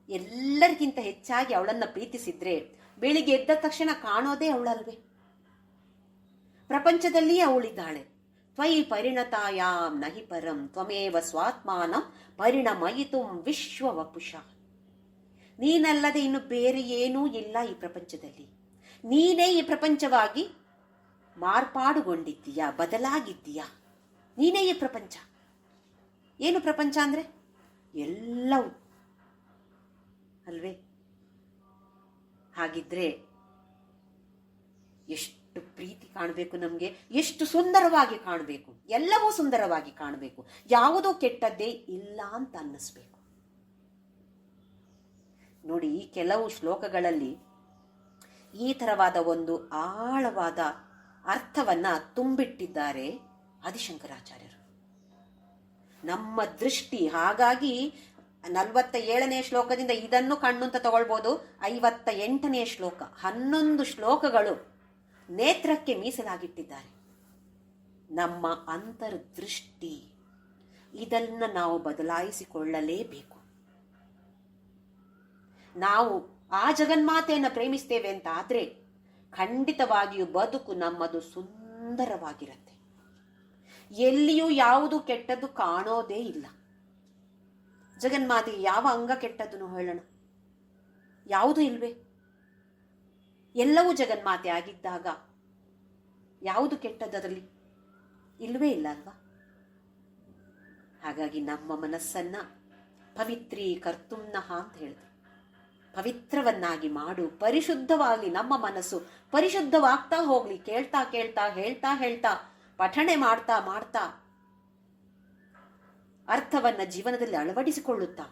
ಎಲ್ಲರಿಗಿಂತ ಹೆಚ್ಚಾಗಿ ಅವಳನ್ನ ಪ್ರೀತಿಸಿದ್ರೆ ಬೆಳಿಗ್ಗೆ ಎದ್ದ ತಕ್ಷಣ ಕಾಣೋದೇ ಅವಳಲ್ವೇ? ಪ್ರಪಂಚದಲ್ಲಿಯೇ ಅವಳಿದ್ದಾಳೆ. ತ್ವಯಿ ಪರಿಣತಾಯಾಂ ನಹಿ ಪರಂ ತ್ವಮೇವ ಸ್ವಾತ್ಮಾನಂ ಪರಿಣಮಯಿತುಂ ವಿಶ್ವವಪುಷ. ನೀನಲ್ಲದೆ ಇನ್ನು ಬೇರೆ ಏನೂ ಇಲ್ಲ ಈ ಪ್ರಪಂಚದಲ್ಲಿ. ನೀನೇ ಈ ಪ್ರಪಂಚವಾಗಿ ಮಾರ್ಪಾಡುಗೊಂಡಿದ್ದೀಯಾ, ಬದಲಾಗಿದ್ದೀಯಾ. ನೀನೇ ಈ ಪ್ರಪಂಚ. ಏನು ಪ್ರಪಂಚ ಅಂದ್ರೆ? ಎಲ್ಲವೂ ಅಲ್ವೇ? ಹಾಗಿದ್ರೆ ಎಷ್ಟು ಪ್ರೀತಿ ಕಾಣಬೇಕು ನಮಗೆ, ಎಷ್ಟು ಸುಂದರವಾಗಿ ಕಾಣಬೇಕು, ಎಲ್ಲವೂ ಸುಂದರವಾಗಿ ಕಾಣಬೇಕು, ಯಾವುದೂ ಕೆಟ್ಟದ್ದೇ ಇಲ್ಲ ಅಂತ ಅನ್ನಿಸ್ಬೇಕು. ನೋಡಿ, ಈ ಕೆಲವು ಶ್ಲೋಕಗಳಲ್ಲಿ ಈ ತರವಾದ ಒಂದು ಆಳವಾದ ಅರ್ಥವನ್ನ ತುಂಬಿಟ್ಟಿದ್ದಾರೆ ಆದಿಶಂಕರಾಚಾರ್ಯರು. ನಮ್ಮ ದೃಷ್ಟಿ ಹಾಗಾಗಿ 47ನೇ ಶ್ಲೋಕದಿಂದ ಇದನ್ನು ಕಣ್ಣು ಅಂತ ತಗೊಳ್ಬೋದು. 58ನೇ ಶ್ಲೋಕ, 11 ಶ್ಲೋಕಗಳು ನೇತ್ರಕ್ಕೆ ಮೀಸಲಾಗಿಟ್ಟಿದ್ದಾರೆ. ನಮ್ಮ ಅಂತರ್ದೃಷ್ಟಿ ಇದನ್ನ ನಾವು ಬದಲಾಯಿಸಿಕೊಳ್ಳಲೇಬೇಕು. ನಾವು ಆ ಜಗನ್ಮಾತೆಯನ್ನು ಪ್ರೇಮಿಸ್ತೇವೆ ಅಂತ ಆದ್ರೆ ಖಂಡಿತವಾಗಿಯೂ ಬದುಕು ನಮ್ಮದು ಸುಂದರವಾಗಿರುತ್ತೆ. ಎಲ್ಲಿಯೂ ಯಾವುದು ಕೆಟ್ಟದ್ದು ಕಾಣೋದೇ ಇಲ್ಲ. ಜಗನ್ಮಾತೆಗೆ ಯಾವ ಅಂಗ ಕೆಟ್ಟದ್ದು ಹೇಳೋಣ? ಯಾವುದೂ ಇಲ್ವೇ? ಎಲ್ಲವೂ ಜಗನ್ಮಾತೆ ಆಗಿದ್ದಾಗ ಯಾವುದು ಕೆಟ್ಟದ್ದರಲ್ಲಿ ಇಲ್ವೇ ಇಲ್ಲ ಅಲ್ವಾ? ಹಾಗಾಗಿ ನಮ್ಮ ಮನಸ್ಸನ್ನ ಪವಿತ್ರೀಕರ್ತುಮ್ನಃ ಅಂತ ಹೇಳಿದ್ರು. ಪವಿತ್ರವನ್ನಾಗಿ ಮಾಡು, ಪರಿಶುದ್ಧವಾಗಿ ನಮ್ಮ ಮನಸ್ಸು ಪರಿಶುದ್ಧವಾಗ್ತಾ ಹೋಗ್ಲಿ. ಕೇಳ್ತಾ ಕೇಳ್ತಾ, ಹೇಳ್ತಾ ಹೇಳ್ತಾ, ಪಠಣೆ ಮಾಡ್ತಾ ಮಾಡ್ತಾ ಅರ್ಥವನ್ನ ಜೀವನದಲ್ಲಿ ಅಳವಡಿಸಿಕೊಳ್ಳುತ್ತಾ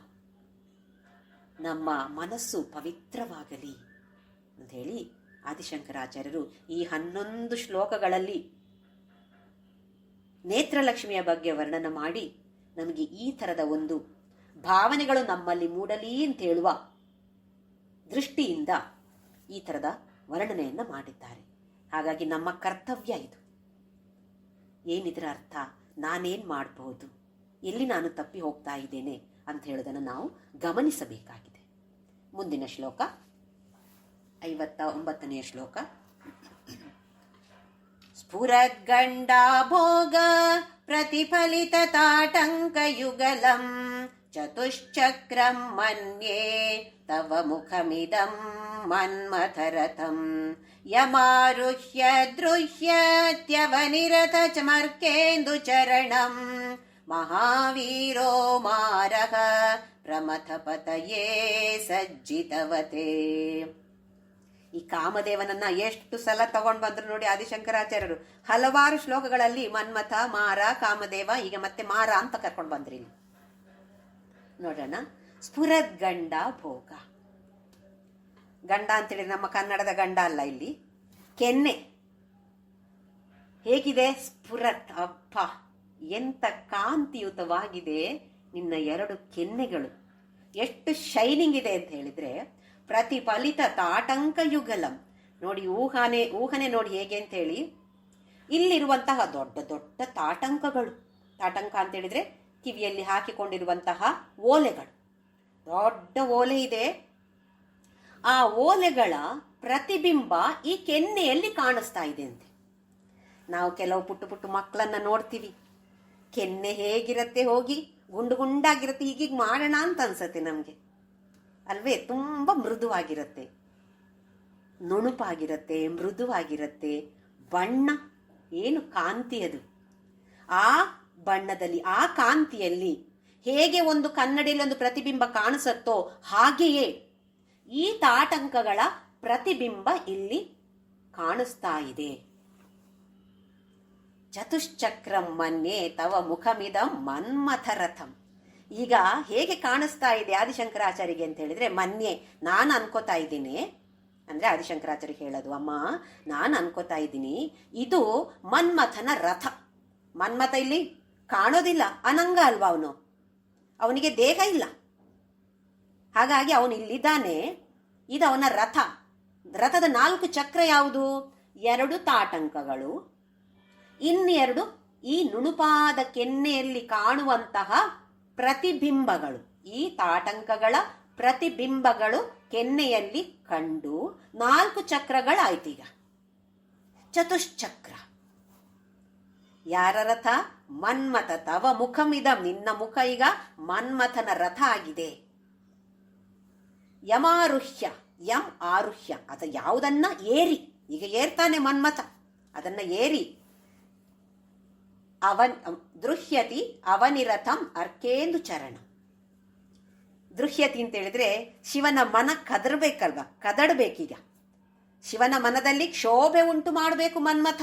ನಮ್ಮ ಮನಸ್ಸು ಪವಿತ್ರವಾಗಲಿ ಅಂತ ಹೇಳಿ ಆದಿಶಂಕರಾಚಾರ್ಯರು ಈ 11 ಶ್ಲೋಕಗಳಲ್ಲಿ ನೇತ್ರಲಕ್ಷ್ಮಿಯ ಬಗ್ಗೆ ವರ್ಣನ ಮಾಡಿ ನಮಗೆ ಈ ಥರದ ಒಂದು ಭಾವನೆಗಳು ನಮ್ಮಲ್ಲಿ ಮೂಡಲಿ ಅಂತ ಹೇಳುವ ದೃಷ್ಟಿಯಿಂದ ಈ ಥರದ ವರ್ಣನೆಯನ್ನ ಮಾಡಿದ್ದಾರೆ. ಹಾಗಾಗಿ ನಮ್ಮ ಕರ್ತವ್ಯ ಇದು. ಏನಿದರ ಅರ್ಥ? ನಾನೇನ್ ಮಾಡಬಹುದು, ಎಲ್ಲಿ ನಾನು ತಪ್ಪಿ ಹೋಗ್ತಾ ಇದ್ದೇನೆ ಅಂತ ಹೇಳೋದನ್ನು ನಾವು ಗಮನಿಸಬೇಕಾಗಿದೆ. ಮುಂದಿನ ಶ್ಲೋಕ 59ನೇ ಶ್ಲೋಕ. ಸ್ಫುರದ್ಗಂಡಾ ಭೋಗ ಪ್ರತಿಫಲಿತ ತಾಟಂಕಯುಗಲಂ ಚತುಶ್ಚಕ್ರಂ ಮನ್ಯೇ ತವ ಮುಖಮಿದಂ ಮನ್ಮಥರಥಂ ಯಮಾರುಹ್ಯ ದೃಹ್ಯತ್ಯವನಿರತ ಚಮರ್ಕೇಂದು ಚರಣಂ ಮಹಾವೀರೋ ಮಾರಃ ಪ್ರಮಥಪತಯೇ ಸಜ್ಜಿತವತೆ. ಈ ಕಾಮದೇವನನ್ನ ಎಷ್ಟು ಸಲ ತಗೊಂಡು ಬಂದ್ರು ನೋಡಿ ಆದಿಶಂಕರಾಚಾರ್ಯರು. ಹಲವಾರು ಶ್ಲೋಕಗಳಲ್ಲಿ ಮನ್ಮಥ, ಮಾರ, ಕಾಮದೇವ, ಈಗ ಮತ್ತೆ ಮಾರ ಅಂತ ಕರ್ಕೊಂಡು ಬಂದ್ರಿ. ನೋಡೋಣ. ಸ್ಫುರದ್ಗಂಡ ಭೋಗ. ಗಂಡ ಅಂತೇಳಿ ನಮ್ಮ ಕನ್ನಡದ ಗಂಡ ಅಲ್ಲ, ಇಲ್ಲಿ ಕೆನ್ನೆ ಹೇಗಿದೆ? ಸ್ಫುರತ್. ಅಪ್ಪ, ಎಂತ ಕಾಂತಿಯುತವಾಗಿದೆ ನಿನ್ನ ಎರಡು ಕೆನ್ನೆಗಳು, ಎಷ್ಟು ಶೈನಿಂಗ್ ಇದೆ ಅಂತ ಹೇಳಿದ್ರೆ. ಪ್ರತಿಫಲಿತ ತಾಟಂಕ ಯುಗಲಂ. ನೋಡಿ, ಊಹನೆ ನೋಡಿ ಹೇಗೆ ಅಂತ ಹೇಳಿ. ಇಲ್ಲಿರುವಂತಹ ದೊಡ್ಡ ದೊಡ್ಡ ತಾಟಂಕಗಳು. ತಾಟಂಕ ಅಂತ ಹೇಳಿದ್ರೆ ಕಿವಿಯಲ್ಲಿ ಹಾಕಿಕೊಂಡಿರುವಂತಹ ಓಲೆಗಳು. ದೊಡ್ಡ ಓಲೆ ಇದೆ. ಆ ಓಲೆಗಳ ಪ್ರತಿಬಿಂಬ ಈ ಕೆನ್ನೆಯಲ್ಲಿ ಕಾಣಿಸ್ತಾ ಇದೆ ಅಂತೆ. ನಾವು ಕೆಲವು ಪುಟ್ಟು ಪುಟ್ಟು ಮಕ್ಕಳನ್ನ ನೋಡ್ತೀವಿ, ಕೆನ್ನೆ ಹೇಗಿರತ್ತೆ, ಹೋಗಿ ಗುಂಡು ಗುಂಡಾಗಿರುತ್ತೆ, ಈಗೀಗ ಮಾಡೋಣ ಅಂತ ಅನ್ಸತ್ತೆ ನಮ್ಗೆ ಅಲ್ವೇ? ತುಂಬಾ ಮೃದುವಾಗಿರುತ್ತೆ, ನುಣುಪಾಗಿರುತ್ತೆ, ಮೃದುವಾಗಿರುತ್ತೆ. ಬಣ್ಣ ಏನು ಕಾಂತಿ ಅದು. ಆ ಬಣ್ಣದಲ್ಲಿ, ಆ ಕಾಂತಿಯಲ್ಲಿ ಹೇಗೆ ಒಂದು ಕನ್ನಡಿಯಲ್ಲಿ ಒಂದು ಪ್ರತಿಬಿಂಬ ಕಾಣಿಸುತ್ತೋ ಹಾಗೆಯೇ ಈ ತಾಟಂಕಗಳ ಪ್ರತಿಬಿಂಬ ಇಲ್ಲಿ ಕಾಣಿಸ್ತಾ ಇದೆ. ಚತುಶ್ಚಕ್ರಂ ಮನ್ಯೆ ತವ ಮುಖಮಿದಂ ಮನ್ಮಥರಥಂ. ಈಗ ಹೇಗೆ ಕಾಣಿಸ್ತಾ ಇದೆ ಆದಿಶಂಕರಾಚಾರ್ಯಗೆ ಅಂತ ಹೇಳಿದ್ರೆ, ಮನ್ಯೆ ನಾನು ಅನ್ಕೋತಾ ಇದ್ದೀನಿ ಅಂದ್ರೆ ಆದಿಶಂಕರಾಚಾರ್ಯ ಹೇಳೋದು, ಅಮ್ಮ ನಾನು ಅನ್ಕೋತಾ ಇದ್ದೀನಿ ಇದು ಮನ್ಮಥನ ರಥ. ಮನ್ಮಥ ಇಲ್ಲಿ ಕಾಣೋದಿಲ್ಲ, ಅನಂಗ ಅಲ್ವಾ ಅವನು, ಅವನಿಗೆ ದೇಹ ಇಲ್ಲ, ಹಾಗಾಗಿ ಅವನು ಇಲ್ಲಿದ್ದಾನೆ. ಇದು ಅವನ ರಥ. ರಥದ 4 ಚಕ್ರ ಯಾವುದು? 2 ತಾಟಂಕಗಳು, ಇನ್ನೆರಡು ಈ ನುಣುಪಾದ ಕೆನ್ನೆಯಲ್ಲಿ ಕಾಣುವಂತಹ ಪ್ರತಿಬಿಂಬಗಳು. ಈ ತಾಟಂಕಗಳ ಪ್ರತಿಬಿಂಬಗಳು ಕೆನ್ನೆಯಲ್ಲಿ ಕಂಡು 4 ಚಕ್ರಗಳಾಯ್ತೀಗ. ಚತುಶ್ಚಕ್ರ. ಯಾರ ರಥ? ಮನ್ಮಥ. ತವ ಮುಖಮಿದಂ, ನಿನ್ನ ಮುಖ ಈಗ ಮನ್ಮಥನ ರಥ ಆಗಿದೆ. ಯಮಾರುಹ್ಯ, ಯಂ ಆರುಹ್ಯ, ಅದ ಯಾವುದನ್ನ ಏರಿ, ಈಗ ಏರ್ತಾನೆ ಮನ್ಮಥ, ಅದನ್ನ ಏರಿ. ದೃಹ್ಯತಿ ಅವನಿರಥಂ ಅರ್ಕೇಂದು ಚರಣ. ದೃಹ್ಯತಿ ಅಂತ ಹೇಳಿದ್ರೆ ಶಿವನ ಮನ ಕದರ್ಬೇಕಲ್ವಾ, ಕದಡ್ಬೇಕೀಗ. ಶಿವನ ಮನದಲ್ಲಿ ಕ್ಷೋಭೆ ಉಂಟು ಮಾಡಬೇಕು ಮನ್ಮಥ.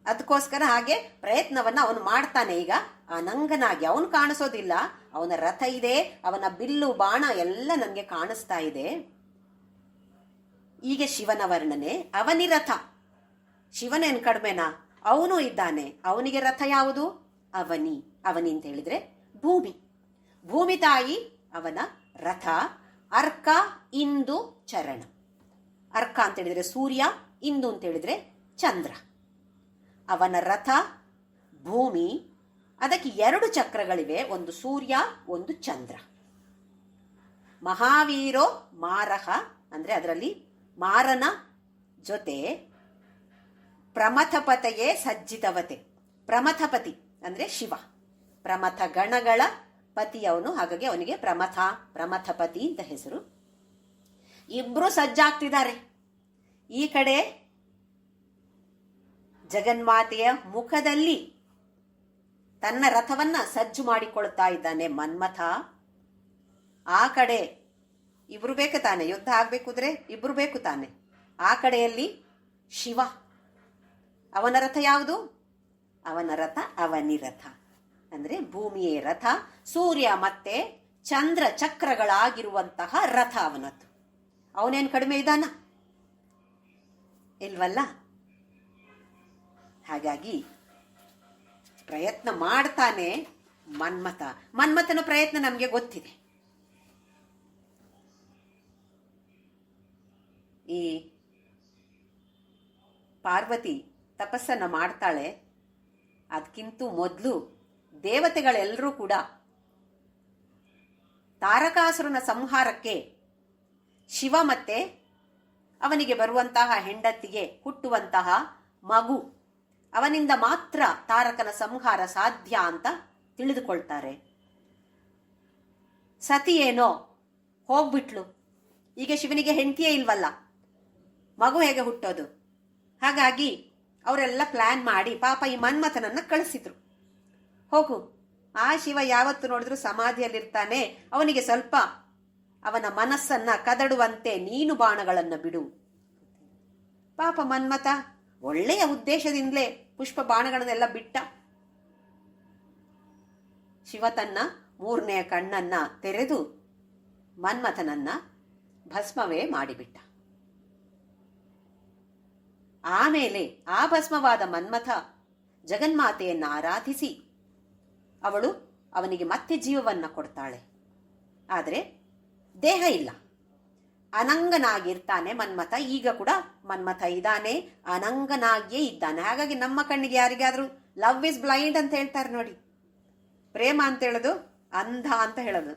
ಅದಕ್ಕೋಸ್ಕರ ಹಾಗೆ ಪ್ರಯತ್ನವನ್ನ ಅವನು ಮಾಡ್ತಾನೆ. ಈಗ ಅನಂಗನಾಗಿ ಅವನು ಕಾಣಿಸೋದಿಲ್ಲ, ಅವನ ರಥ ಇದೆ, ಅವನ ಬಿಲ್ಲು ಬಾಣ ಎಲ್ಲ ನನಗೆ ಕಾಣಿಸ್ತಾ ಇದೆ. ಈಗ ಶಿವನ ವರ್ಣನೆ. ಅವನಿರಥ, ಶಿವನೇನು ಕಡಿಮೆನಾ? ಅವನು ಇದ್ದಾನೆ. ಅವನಿಗೆ ರಥ ಯಾವುದು? ಅವನಿ. ಅವನಿ ಅಂತ ಹೇಳಿದ್ರೆ ಭೂಮಿ. ಭೂಮಿ ತಾಯಿ ಅವನ ರಥ. ಅರ್ಕ ಇಂದು ಚರಣ. ಅರ್ಕ ಅಂತ ಹೇಳಿದ್ರೆ ಸೂರ್ಯ, ಇಂದು ಅಂತ ಹೇಳಿದ್ರೆ ಚಂದ್ರ. ಅವನ ರಥ ಭೂಮಿ, ಅದಕ್ಕೆ 2 ಚಕ್ರಗಳಿವೆ, ಒಂದು ಸೂರ್ಯ, ಒಂದು ಚಂದ್ರ. ಮಹಾವೀರೋ ಮಾರಹ ಅಂದ್ರೆ ಅದರಲ್ಲಿ ಮಾರನ ಜೊತೆ ಪ್ರಮಥಪತೆಯೇ ಸಜ್ಜಿತವತೆ. ಪ್ರಮಥಪತಿ ಅಂದ್ರೆ ಶಿವ, ಪ್ರಮಥ ಗಣಗಳ ಪತಿ ಅವನು, ಹಾಗಾಗಿ ಅವನಿಗೆ ಪ್ರಮಥಪತಿ ಅಂತ ಹೆಸರು. ಇಬ್ರು ಸಜ್ಜಾಗ್ತಿದ್ದಾರೆ. ಈ ಕಡೆ ಜಗನ್ಮಾತೆಯ ಮುಖದಲ್ಲಿ ತನ್ನ ರಥವನ್ನ ಸಜ್ಜು ಮಾಡಿಕೊಳ್ತಾ ಇದ್ದಾನೆ ಮನ್ಮಥ. ಆ ಕಡೆ ಇಬ್ರು ಬೇಕು ತಾನೆ, ಯುದ್ಧ ಆಗ್ಬೇಕುದ್ರೆ ಇಬ್ರು ಬೇಕು ತಾನೆ. ಆ ಕಡೆಯಲ್ಲಿ ಶಿವ. ಅವನ ರಥ ಯಾವುದು? ಅವನ ರಥ ಅವನಿರಥ ಅಂದ್ರೆ ಭೂಮಿಯೇ ರಥ. ಸೂರ್ಯ ಮತ್ತೆ ಚಂದ್ರ ಚಕ್ರಗಳಾಗಿರುವಂತಹ ರಥ ಅವನದ್ದು. ಅವನೇನು ಕಡಿಮೆ ಇದ್ದಾನ? ಇಲ್ವಲ್ಲ. ಹಾಗಾಗಿ ಪ್ರಯತ್ನ ಮಾಡ್ತಾನೆ ಮನ್ಮಥ. ಮನ್ಮಥನ ಪ್ರಯತ್ನ ನಮಗೆ ಗೊತ್ತಿದೆ. ಈ ಪಾರ್ವತಿ ತಪಸ್ಸನ್ನ ಮಾಡ್ತಾಳೆ. ಅದಕ್ಕಿಂತ ಮೊದಲು ದೇವತೆಗಳೆಲ್ಲರೂ ಕೂಡ ತಾರಕಾಸುರನ ಸಂಹಾರಕ್ಕೆ ಶಿವ ಮತ್ತೆ ಅವನಿಗೆ ಬರುವಂತಹ ಹೆಂಡತಿಗೆ ಹುಟ್ಟುವಂತಹ ಮಗು, ಅವನಿಂದ ಮಾತ್ರ ತಾರಕನ ಸಂಹಾರ ಸಾಧ್ಯ ಅಂತ ತಿಳಿದುಕೊಳ್ತಾರೆ. ಸತಿ ಏನೋ ಹೋಗ್ಬಿಟ್ಲು. ಈಗ ಶಿವನಿಗೆ ಹೆಂಡತಿಯೇ ಇಲ್ವಲ್ಲ, ಮಗು ಹೇಗೆ ಹುಟ್ಟೋದು? ಹಾಗಾಗಿ ಅವರೆಲ್ಲ ಪ್ಲಾನ್ ಮಾಡಿ ಪಾಪ ಈ ಮನ್ಮಥನನ್ನ ಕಳಿಸಿದ್ರು. ಹೋಗು. ಆ ಶಿವ ಯಾವತ್ತು ನೋಡಿದ್ರು ಸಮಾಧಿಯಲ್ಲಿರ್ತಾನೆ. ಅವನಿಗೆ ಸ್ವಲ್ಪ ಅವನ ಮನಸ್ಸನ್ನ ಕದಡುವಂತೆ ನೀನು ಬಾಣಗಳನ್ನು ಬಿಡು. ಪಾಪ ಮನ್ಮಥ ಒಳ್ಳೆಯ ಉದ್ದೇಶದಿಂದಲೇ ಪುಷ್ಪ ಬಾಣಗಳನ್ನೆಲ್ಲ ಬಿಟ್ಟ. ಶಿವ ತನ್ನ 3ನೇ ಕಣ್ಣನ್ನ ತೆರೆದು ಮನ್ಮಥನನ್ನ ಭಸ್ಮವೇ ಮಾಡಿಬಿಟ್ಟ. ಆಮೇಲೆ ಆ ಭಸ್ಮವಾದ ಮನ್ಮಥ ಜಗನ್ಮಾತೆಯನ್ನು ಆರಾಧಿಸಿ ಅವಳು ಅವನಿಗೆ ಮತ್ತೆ ಜೀವವನ್ನ ಕೊಡ್ತಾಳೆ. ಆದರೆ ದೇಹ ಇಲ್ಲ, ಅನಂಗನಾಗಿರ್ತಾನೆ ಮನ್ಮಥ. ಈಗ ಕೂಡ ಮನ್ಮಥ ಇದ್ದಾನೆ, ಅನಂಗನಾಗಿಯೇ ಇದ್ದಾನೆ. ಹಾಗಾಗಿ ನಮ್ಮ ಕಣ್ಣಿಗೆ ಯಾರಿಗಾದ್ರೂ ಲವ್ ಇಸ್ ಬ್ಲೈಂಡ್ ಅಂತ ಹೇಳ್ತಾರೆ ನೋಡಿ. ಪ್ರೇಮ ಅಂತ ಹೇಳೋದು ಅಂಧ ಅಂತ ಹೇಳೋದು.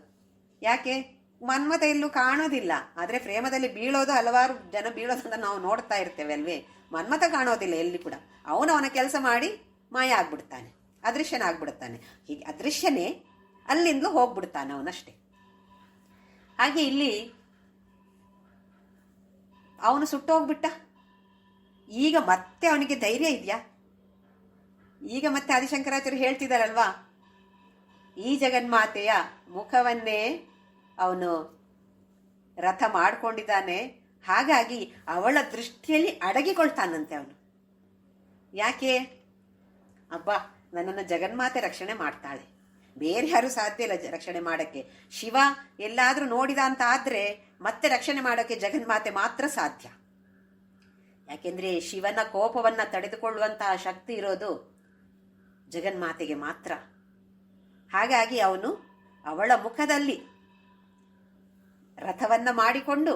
ಯಾಕೆ? ಮನ್ಮಥ ಎಲ್ಲೂ ಕಾಣೋದಿಲ್ಲ, ಆದರೆ ಪ್ರೇಮದಲ್ಲಿ ಬೀಳೋದು ಹಲವಾರು ಜನ ಬೀಳೋದನ್ನ ನಾವು ನೋಡ್ತಾ ಇರ್ತೇವೆ ಅಲ್ವೇ. ಮನ್ಮಥ ಕಾಣೋದಿಲ್ಲ ಎಲ್ಲಿ ಕೂಡ. ಅವನ ಕೆಲಸ ಮಾಡಿ ಮಾಯ ಆಗ್ಬಿಡ್ತಾನೆ, ಅದೃಶ್ಯನಾಗ್ಬಿಡ್ತಾನೆ. ಹೀಗೆ ಅದೃಶ್ಯನೇ ಅಲ್ಲಿಂದಲೂ ಹೋಗ್ಬಿಡ್ತಾನೆ ಅವನಷ್ಟೇ. ಹಾಗೆ ಇಲ್ಲಿ ಅವನು ಸುಟ್ಟೋಗ್ಬಿಟ್ಟ. ಈಗ ಮತ್ತೆ ಅವನಿಗೆ ಧೈರ್ಯ ಇದೆಯಾ? ಈಗ ಮತ್ತೆ ಆದಿಶಂಕರಾಚಾರ್ಯ ಹೇಳ್ತಿದ್ದಾರಲ್ವಾ, ಈ ಜಗನ್ಮಾತೆಯ ಮುಖವನ್ನೇ ಅವನು ರಥ ಮಾಡ್ಕೊಂಡಿದ್ದಾನೆ. ಹಾಗಾಗಿ ಅವಳ ದೃಷ್ಟಿಯಲ್ಲಿ ಅಡಗಿಕೊಳ್ತಾನಂತೆ ಅವನು. ಯಾಕೆ? ಅಬ್ಬಾ, ನನ್ನನ್ನು ಜಗನ್ಮಾತೆ ರಕ್ಷಣೆ ಮಾಡ್ತಾಳೆ, ಬೇರೆ ಯಾರು ಸಾಧ್ಯ ಇಲ್ಲ ರಕ್ಷಣೆ ಮಾಡಕ್ಕೆ. ಶಿವ ಎಲ್ಲಾದ್ರೂ ನೋಡಿದ ಅಂತ ಆದ್ರೆ ಮತ್ತೆ ರಕ್ಷಣೆ ಮಾಡೋಕ್ಕೆ ಜಗನ್ಮಾತೆ ಮಾತ್ರ ಸಾಧ್ಯ. ಯಾಕೆಂದ್ರೆ ಶಿವನ ಕೋಪವನ್ನ ತಡೆದುಕೊಳ್ಳುವಂತಹ ಶಕ್ತಿ ಇರೋದು ಜಗನ್ಮಾತೆಗೆ ಮಾತ್ರ. ಹಾಗಾಗಿ ಅವನು ಅವಳ ಮುಖದಲ್ಲಿ ರಥವನ್ನ ಮಾಡಿಕೊಂಡು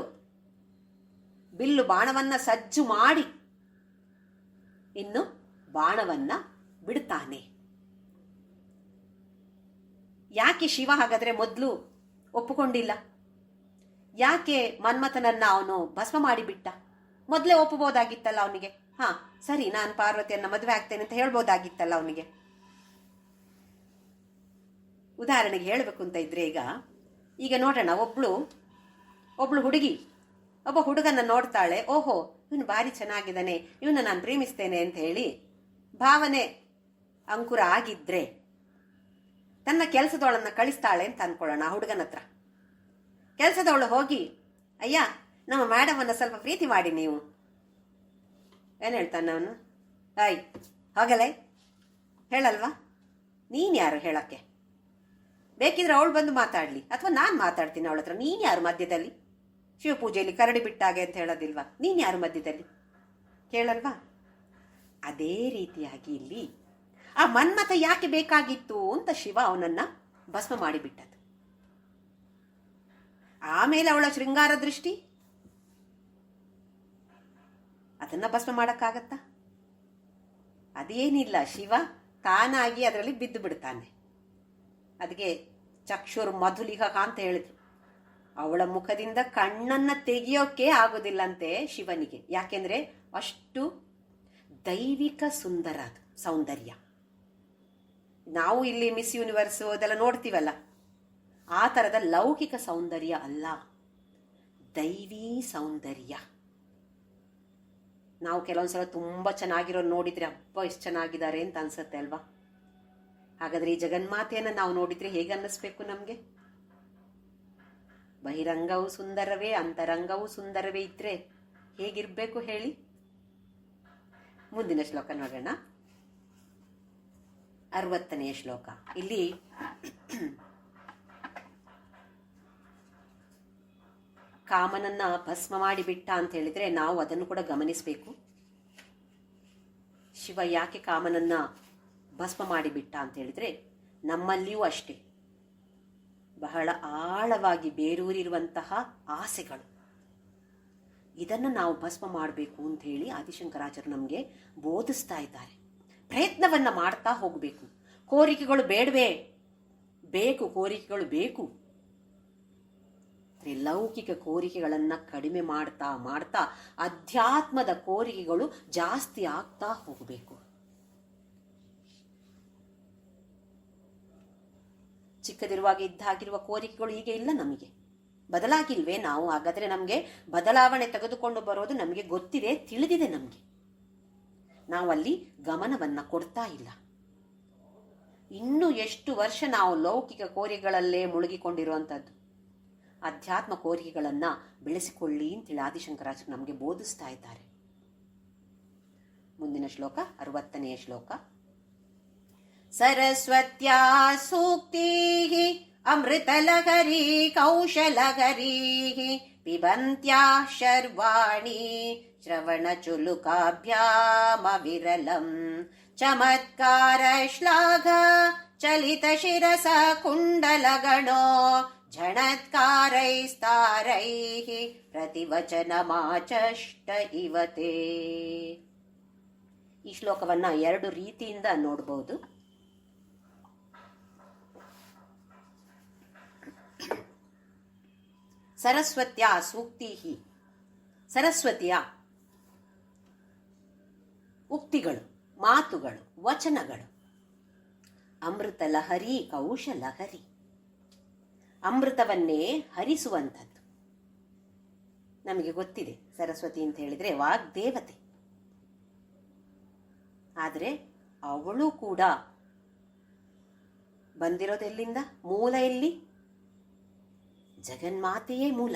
ಬಿಲ್ಲು ಬಾಣವನ್ನ ಸಜ್ಜು ಮಾಡಿ ಇನ್ನು ಬಾಣವನ್ನ ಬಿಡ್ತಾನೆ. ಯಾಕೆ ಶಿವ ಹಾಗಾದ್ರೆ ಮೊದಲು ಒಪ್ಪುಕೊಂಡಿಲ್ಲ? ಯಾಕೆ ಮನ್ಮಥನನ್ನ ಅವನು ಭಸ್ಮ ಮಾಡಿಬಿಟ್ಟ? ಮೊದಲೇ ಒಪ್ಪಬಹುದಾಗಿತ್ತಲ್ಲ ಅವನಿಗೆ. ಹಾ ಸರಿ, ನಾನು ಪಾರ್ವತಿಯನ್ನ ಮದುವೆ ಆಗ್ತೇನೆ ಅಂತ ಹೇಳ್ಬೋದಾಗಿತ್ತಲ್ಲ ಅವನಿಗೆ. ಉದಾಹರಣೆಗೆ ಹೇಳಬೇಕು ಅಂತ ಇದ್ರೆ ಈಗ ನೋಡೋಣ, ಒಬ್ಳು ಹುಡುಗಿ ಒಬ್ಬ ಹುಡುಗನ ನೋಡ್ತಾಳೆ. ಓಹೋ, ಇವನು ಭಾರಿ ಚೆನ್ನಾಗಿದ್ದಾನೆ, ಇವನ್ನ ನಾನು ಪ್ರೇಮಿಸ್ತೇನೆ ಅಂತ ಹೇಳಿ ಭಾವನೆ ಅಂಕುರ ಆಗಿದ್ರೆ ತನ್ನ ಕೆಲಸದವಳನ್ನ ಕಳಿಸ್ತಾಳೆ ಅಂತ ಅನ್ಕೊಳ್ಳೋಣ. ಆ ಹುಡುಗನ ಹತ್ರ ಕೆಲಸದವಳು ಹೋಗಿ, ಅಯ್ಯ ನಮ್ಮ ಮೇಡಮ್ ಅನ್ನ ಸ್ವಲ್ಪ ಪ್ರೀತಿ ಮಾಡಿ ನೀವು. ಏನ್ ಹೇಳ್ತಾನೆ ಅವನು? ಆಯ್ ಹೋಗಲೇ ಹೇಳಲ್ವಾ? ನೀನ್ ಯಾರು ಹೇಳಕ್ಕೆ? ಬೇಕಿದ್ರೆ ಅವಳು ಬಂದು ಮಾತಾಡ್ಲಿ, ಅಥವಾ ನಾನು ಮಾತಾಡ್ತೀನಿ ಅವಳ ಹತ್ರ. ನೀನ್ ಯಾರು ಮಧ್ಯದಲ್ಲಿ? ಶಿವಪೂಜೆಯಲ್ಲಿ ಕರಡಿ ಬಿಟ್ಟಾಗೆ ಅಂತ ಹೇಳೋದಿಲ್ವಾ? ನೀನ್ ಯಾರು ಮಧ್ಯದಲ್ಲಿ? ಕೇಳಲ್ವಾ? ಅದೇ ರೀತಿಯಾಗಿ ಇಲ್ಲಿ ಆ ಮನ್ಮಥ ಯಾಕೆ ಬೇಕಾಗಿತ್ತು ಅಂತ ಶಿವ ಅವನನ್ನ ಭಸ್ಮ ಮಾಡಿಬಿಟ್ಟದ್ದು. ಆಮೇಲೆ ಅವಳ ಶೃಂಗಾರ ದೃಷ್ಟಿ, ಅದನ್ನ ಭಸ್ಮ ಮಾಡಕ್ಕಾಗತ್ತಾ? ಅದೇನಿಲ್ಲ, ಶಿವ ತಾನಾಗಿ ಅದರಲ್ಲಿ ಬಿದ್ದು ಬಿಡ್ತಾನೆ. ಅದಕ್ಕೆ ಚಕ್ಷುರ್ ಮಧುಲಿಹ ಅಂತ ಹೇಳಿದ್ರು. ಅವಳ ಮುಖದಿಂದ ಕಣ್ಣನ್ನ ತೆಗೆಯೋಕೆ ಆಗೋದಿಲ್ಲಂತೆ ಶಿವನಿಗೆ. ಯಾಕೆಂದ್ರೆ ಅಷ್ಟು ದೈವಿಕ ಸುಂದರ ಅದು ಸೌಂದರ್ಯ. ನಾವು ಇಲ್ಲಿ ಮಿಸ್ ಯೂನಿವರ್ಸ್ ಅದೆಲ್ಲ ನೋಡ್ತೀವಲ್ಲ, ಆ ತರದ ಲೌಕಿಕ ಸೌಂದರ್ಯ ಅಲ್ಲ, ದೈವಿ ಸೌಂದರ್ಯ. ನಾವು ಕೆಲವೊಂದ್ಸಲ ತುಂಬಾ ಚೆನ್ನಾಗಿರೋ ನೋಡಿದ್ರೆ ಅಬ್ಬ ಎಷ್ಟು ಚೆನ್ನಾಗಿದ್ದಾರೆ ಅಂತ ಅನ್ಸುತ್ತೆ ಅಲ್ವಾ? ಹಾಗಾದ್ರೆ ಈ ಜಗನ್ಮಾತೆಯನ್ನ ನಾವು ನೋಡಿದ್ರೆ ಹೇಗೆ ಅನ್ನಿಸ್ಬೇಕು ನಮ್ಗೆ? ಬಹಿರಂಗವು ಸುಂದರವೇ ಅಂತರಂಗವು ಸುಂದರವೇ ಇದ್ರೆ ಹೇಗಿರ್ಬೇಕು ಹೇಳಿ? ಮುಂದಿನ ಶ್ಲೋಕ ನೋಡೋಣ. 60ನೆಯ ಶ್ಲೋಕ. ಇಲ್ಲಿ ಕಾಮನನ್ನ ಭಸ್ಮ ಮಾಡಿಬಿಟ್ಟ ಅಂತ ಹೇಳಿದ್ರೆ ನಾವು ಅದನ್ನು ಕೂಡ ಗಮನಿಸಬೇಕು. ಶಿವ ಯಾಕೆ ಕಾಮನನ್ನ ಭಸ್ಮ ಮಾಡಿಬಿಟ್ಟ ಅಂತ ಹೇಳಿದ್ರೆ, ನಮ್ಮಲ್ಲಿಯೂ ಅಷ್ಟೇ ಬಹಳ ಆಳವಾಗಿ ಬೇರೂರಿರುವಂತಹ ಆಸೆಗಳು, ಇದನ್ನು ನಾವು ಭಸ್ಮ ಮಾಡಬೇಕು ಅಂತ ಹೇಳಿ ಆದಿಶಂಕರಾಚಾರ್ಯ ನಮಗೆ ಬೋಧಿಸ್ತಾ ಇದ್ದಾರೆ. ಪ್ರಯತ್ನವನ್ನ ಮಾಡ್ತಾ ಹೋಗಬೇಕು. ಕೋರಿಕೆಗಳು ಬೇಡವೇ? ಬೇಕು, ಕೋರಿಕೆಗಳು ಬೇಕು. ಲೌಕಿಕ ಕೋರಿಕೆಗಳನ್ನ ಕಡಿಮೆ ಮಾಡ್ತಾ ಮಾಡ್ತಾ ಅಧ್ಯಾತ್ಮದ ಕೋರಿಕೆಗಳು ಜಾಸ್ತಿ ಆಗ್ತಾ ಹೋಗಬೇಕು. ಚಿಕ್ಕದಿರುವಾಗ ಇದ್ದಾಗಿರುವ ಕೋರಿಕೆಗಳು ಈಗ ಇಲ್ಲ, ನಮಗೆ ಬದಲಾಗಿಲ್ವೇ? ನಾವು ಹಾಗಾದ್ರೆ ನಮಗೆ ಬದಲಾವಣೆ ತೆಗೆದುಕೊಂಡು ಬರೋದು ನಮಗೆ ಗೊತ್ತಿದೆ, ತಿಳಿದಿದೆ ನಮಗೆ. ನಾವಲ್ಲಿ ಗಮನವನ್ನ ಕೊಡ್ತಾ ಇಲ್ಲ. ಇನ್ನೂ ಎಷ್ಟು ವರ್ಷ ನಾವು ಲೌಕಿಕ ಕೋರಿಕೆಗಳಲ್ಲೇ ಮುಳುಗಿಕೊಂಡಿರುವಂಥದ್ದು. ಅಧ್ಯಾತ್ಮ ಕೋರಿಕೆಗಳನ್ನು ಬೆಳೆಸಿಕೊಳ್ಳಿ ಅಂತೇಳಿ ಆದಿಶಂಕರಾಚಾರ್ಯರು ನಮಗೆ ಬೋಧಿಸ್ತಾ ಇದ್ದಾರೆ. ಮುಂದಿನ ಶ್ಲೋಕ 60ನೇ ಶ್ಲೋಕ. ಸರಸ್ವತ್ಯಾ ಸೂಕ್ತಿ ಅಮೃತಲಹರಿ ಕೌಶಲಹರಿ ಪಿಬಂತ್ಯಾ ಶರ್ವಾಣಿ ಶ್ರವಣಚುಲುಕಾಭ್ಯಾಮವಿರಲಂ ಚಮತ್ಕಾರ ಶ್ಲಾಘ ಚಲಿತ ಶಿರಸ ಕುಂಡಲಗಣೋ ಝಣತ್ಕಾರೈಸ್ತಾರೈಃ ಪ್ರತಿವಚನಮಾಚಷ್ಟ ಇವತೆ. ಈ ಶ್ಲೋಕವನ್ನ 2 ರೀತಿಯಿಂದ ನೋಡಬಹುದು. ಸರಸ್ವತ್ಯ ಸೂಕ್ತಿ, ಸರಸ್ವತಿಯ ಉಕ್ತಿಗಳು, ಮಾತುಗಳು, ವಚನಗಳು. ಅಮೃತ ಲಹರಿ ಕೌಶಲಹರಿ, ಅಮೃತವನ್ನೇ ಹರಿಸುವಂಥದ್ದು. ನಮಗೆ ಗೊತ್ತಿದೆ ಸರಸ್ವತಿ ಅಂತ ಹೇಳಿದ್ರೆ ವಾಗ್ದೇವತೆ. ಆದರೆ ಅವಳು ಕೂಡ ಬಂದಿರೋದೆಲ್ಲಿಂದ? ಮೂಲ ಎಲ್ಲಿ? ಜಗನ್ಮಾತೆಯೇ ಮೂಲ.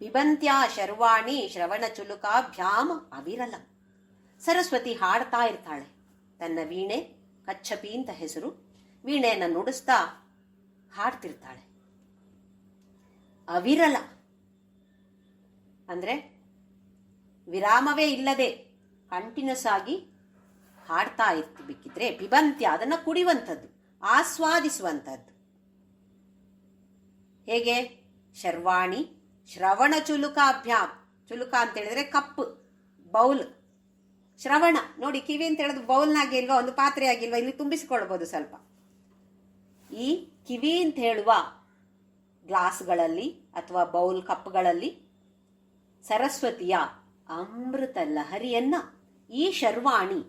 ಪಿಬಂತ್ಯಾ ಶರ್ವಾಣಿ ಶ್ರವಣ ಚುಲುಕಾಭ್ಯಾಮ ಅವಿರಲ. ಸರಸ್ವತಿ ಹಾಡ್ತಾ ಇರ್ತಾಳೆ. ತನ್ನ ವೀಣೆ, ಕಚ್ಚಪಿ ಅಂತ ಹೆಸರು, ವೀಣೆಯನ್ನು ನುಡಿಸ್ತಾ ಹಾಡ್ತಿರ್ತಾಳೆ. ಅವಿರಲ ಅಂದ್ರೆ ವಿರಾಮವೇ ಇಲ್ಲದೆ ಕಂಟಿನ್ಯೂಸ್ ಆಗಿ ಹಾಡ್ತಾ ಇರ್ತಿಬೇಕಿದ್ರೆ ಪಿಬಂತ್ಯ, ಅದನ್ನು ಕುಡಿಯುವಂಥದ್ದು, ಆಸ್ವಾದಿಸುವಂಥದ್ದು. ಹೇಗೆ? ಶರ್ವಾಣಿ ಶ್ರವಣ ಚುಲುಕಾಭ್ಯಾಮ್. ಚುಲುಕ ಅಂತ ಹೇಳಿದ್ರೆ ಕಪ್ಪು, ಬೌಲ್. ಶ್ರವಣ ನೋಡಿ, ಕಿವಿ ಅಂತ ಹೇಳಿದ್ರೆ ಬೌಲ್ನಾಗೆ ಇಲ್ವಾ, ಒಂದು ಪಾತ್ರೆ ಆಗಿಲ್ವಾ, ಇಲ್ಲಿ ತುಂಬಿಸಿಕೊಳ್ಬಹುದು ಸ್ವಲ್ಪ. ಈ ಕಿವಿ ಅಂತ ಹೇಳುವ ಗ್ಲಾಸ್ಗಳಲ್ಲಿ ಅಥವಾ ಬೌಲ್ ಕಪ್ಗಳಲ್ಲಿ ಸರಸ್ವತಿಯ ಅಮೃತ ಲಹರಿಯನ್ನ ಈ ಶರ್ವಾಣಿ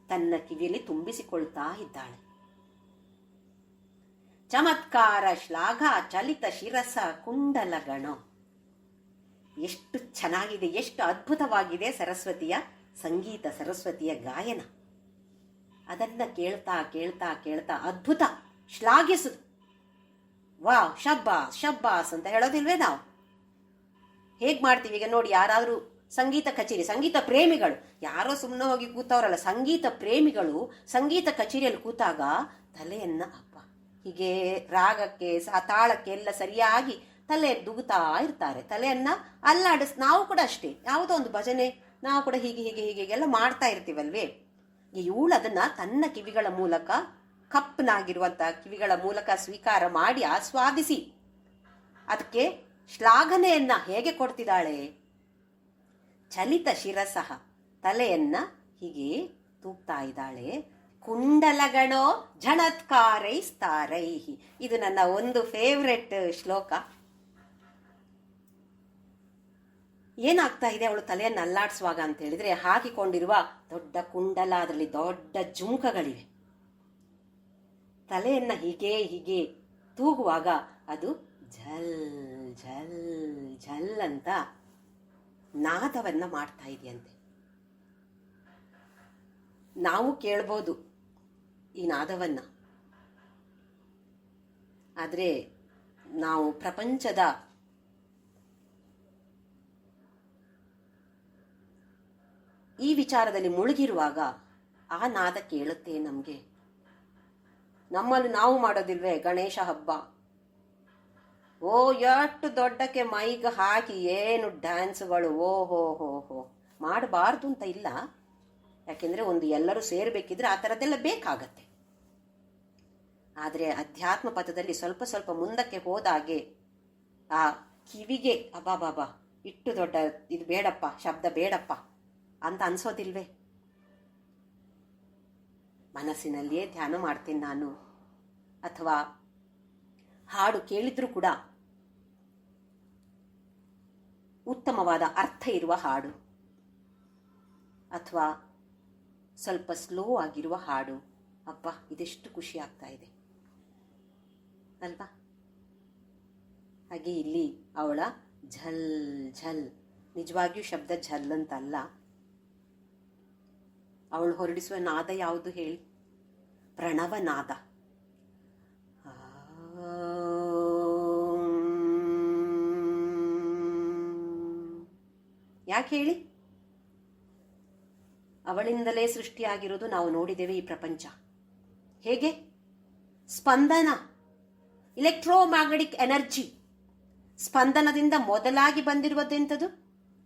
ತನ್ನ ಕಿವಿಯಲ್ಲಿ ತುಂಬಿಸಿಕೊಳ್ತಾ ಇದ್ದಾಳೆ. ಚಮತ್ಕಾರ ಶ್ಲಾಘ ಚಲಿತ ಶಿರಸ ಕುಂಡಲಗಣ. ಎಷ್ಟು ಚೆನ್ನಾಗಿದೆ, ಎಷ್ಟು ಅದ್ಭುತವಾಗಿದೆ ಸರಸ್ವತಿಯ ಸಂಗೀತ, ಸರಸ್ವತಿಯ ಗಾಯನ. ಅದನ್ನ ಕೇಳ್ತಾ ಕೇಳ್ತಾ ಕೇಳ್ತಾ ಅದ್ಭುತ, ಶ್ಲಾಘಿಸುದು. ವಾವ್, ಶಬ್ಬಾಸ್ ಶಬ್ಬಾಸ್ ಅಂತ ಹೇಳೋದಿಲ್ವೇ ನಾವು? ಹೇಗ್ ಮಾಡ್ತೀವಿ ಈಗ ನೋಡಿ, ಯಾರಾದ್ರೂ ಸಂಗೀತ ಕಚೇರಿ, ಸಂಗೀತ ಪ್ರೇಮಿಗಳು, ಯಾರೋ ಸುಮ್ಮನೆ ಹೋಗಿ ಕೂತವರಲ್ಲ, ಸಂಗೀತ ಪ್ರೇಮಿಗಳು ಸಂಗೀತ ಕಚೇರಿಯಲ್ಲಿ ಕೂತಾಗ ತಲೆಯನ್ನ ಹೀಗೆ ರಾಗಕ್ಕೆ ತಾಳಕ್ಕೆ ಎಲ್ಲ ಸರಿಯಾಗಿ ತಲೆ ದುಗುತ್ತಾ ಇರ್ತಾರೆ, ತಲೆಯನ್ನ ಅಲ್ಲಾಡಿಸ್. ನಾವು ಕೂಡ ಅಷ್ಟೇ, ಯಾವುದೋ ಒಂದು ಭಜನೆ ನಾವು ಕೂಡ ಹೀಗೆ ಹೀಗೆ ಹೀಗೆ ಎಲ್ಲ ಮಾಡ್ತಾ ಇರ್ತೀವಲ್ವೇ. ಇವಳು ಅದನ್ನ ತನ್ನ ಕಿವಿಗಳ ಮೂಲಕ, ಕಪ್ಪನಾಗಿರುವಂತಹ ಕಿವಿಗಳ ಮೂಲಕ ಸ್ವೀಕಾರ ಮಾಡಿ ಆಸ್ವಾದಿಸಿ ಅದಕ್ಕೆ ಶ್ಲಾಘನೆಯನ್ನ ಹೇಗೆ ಕೊಡ್ತಿದ್ದಾಳೆ? ಚಲಿತ ಶಿರಸಃ, ತಲೆಯನ್ನ ಹೀಗೆ ತೂಗ್ತಾ ಇದ್ದಾಳೆ. ಕುಂಡಲಗಣೋ ಝಣತ್ಕಾರೈಸ್ತಾರೈಃ. ಇದು ನನ್ನ ಒಂದು ಫೇವ್ರೆಟ್ ಶ್ಲೋಕ. ಏನಾಗ್ತಾ ಇದೆ ಅವಳು ತಲೆಯನ್ನು ಅಲ್ಲಾಡಿಸುವಾಗ ಅಂತ ಹೇಳಿದ್ರೆ, ಹಾಕಿಕೊಂಡಿರುವ ದೊಡ್ಡ ಕುಂಡಲ, ಅದರಲ್ಲಿ ದೊಡ್ಡ ಜುಂಕಗಳಿವೆ. ತಲೆಯನ್ನ ಹೀಗೆ ಹೀಗೆ ತೂಗುವಾಗ ಅದು ಝಲ್ ಝಲ್ ಝಲ್ ಅಂತ ನಾದವನ್ನ ಮಾಡ್ತಾ ಇದೆಯಂತೆ. ನಾವು ಕೇಳ್ಬೋದು ಈ ನಾದವನ್ನ. ಆದರೆ ನಾವು ಪ್ರಪಂಚದ ಈ ವಿಚಾರದಲ್ಲಿ ಮುಳುಗಿರುವಾಗ ಆ ನಾದ ಕೇಳುತ್ತೆ ನಮಗೆ. ನಮ್ಮಲ್ಲಿ ನಾವು ಮಾಡೋದಿಲ್ವೇ ಗಣೇಶ ಹಬ್ಬ? ಓ ಎಷ್ಟು ದೊಡ್ಡಕ್ಕೆ ಮೈಗ್ ಹಾಕಿ ಏನು ಡ್ಯಾನ್ಸ್ಗಳು, ಓ ಹೋ ಹೋ ಹೋ. ಮಾಡಬಾರ್ದು ಅಂತ ಇಲ್ಲ, ಯಾಕೆಂದ್ರೆ ಒಂದು ಎಲ್ಲರೂ ಸೇರ್ಬೇಕಿದ್ರೆ ಆ ಥರದ್ದೆಲ್ಲ ಬೇಕಾಗತ್ತೆ. ಆದರೆ ಅಧ್ಯಾತ್ಮ ಪಥದಲ್ಲಿ ಸ್ವಲ್ಪ ಸ್ವಲ್ಪ ಮುಂದಕ್ಕೆ ಹೋದಾಗೆ ಆ ಕಿವಿಗೆ ಅಬಾಬಾಬಾ ಇಟ್ಟು ದೊಡ್ಡ ಇದು ಬೇಡಪ್ಪ, ಶಬ್ದ ಬೇಡಪ್ಪ ಅಂತ ಅನ್ಸೋದಿಲ್ವೇ? ಮನಸ್ಸಿನಲ್ಲಿಯೇ ಧ್ಯಾನ ಮಾಡ್ತೀನಿ ನಾನು, ಅಥವಾ ಹಾಡು ಕೇಳಿದ್ರೂ ಕೂಡ ಉತ್ತಮವಾದ ಅರ್ಥ ಇರುವ ಹಾಡು, ಅಥವಾ ಸ್ವಲ್ಪ ಸ್ಲೋ ಆಗಿರುವ ಹಾಡು, ಅಪ್ಪ ಇದೆಷ್ಟು ಖುಷಿ ಆಗ್ತಾ ಇದೆ ಅಲ್ವಾ? ಹಾಗೆ ಇಲ್ಲಿ ಅವಳ ಝಲ್ ಝಲ್, ನಿಜವಾಗಿಯೂ ಶಬ್ದ ಝಲ್ ಅಂತಲ್ಲ, ಅವಳು ಹೊರಡಿಸುವ ನಾದ ಯಾವುದು ಹೇಳಿ? ಪ್ರಣವನಾದ. ಯಾಕೆ ಹೇಳಿ? ಅವಳಿಂದಲೇ ಸೃಷ್ಟಿಯಾಗಿರೋದು ನಾವು ನೋಡಿದ್ದೇವೆ ಈ ಪ್ರಪಂಚ. ಹೇಗೆ? ಸ್ಪಂದನ, ಇಲೆಕ್ಟ್ರೋಮ್ಯಾಗ್ನೆಟಿಕ್ ಎನರ್ಜಿ. ಸ್ಪಂದನದಿಂದ ಮೊದಲಾಗಿ ಬಂದಿರುವುದೆಂಥದ್ದು?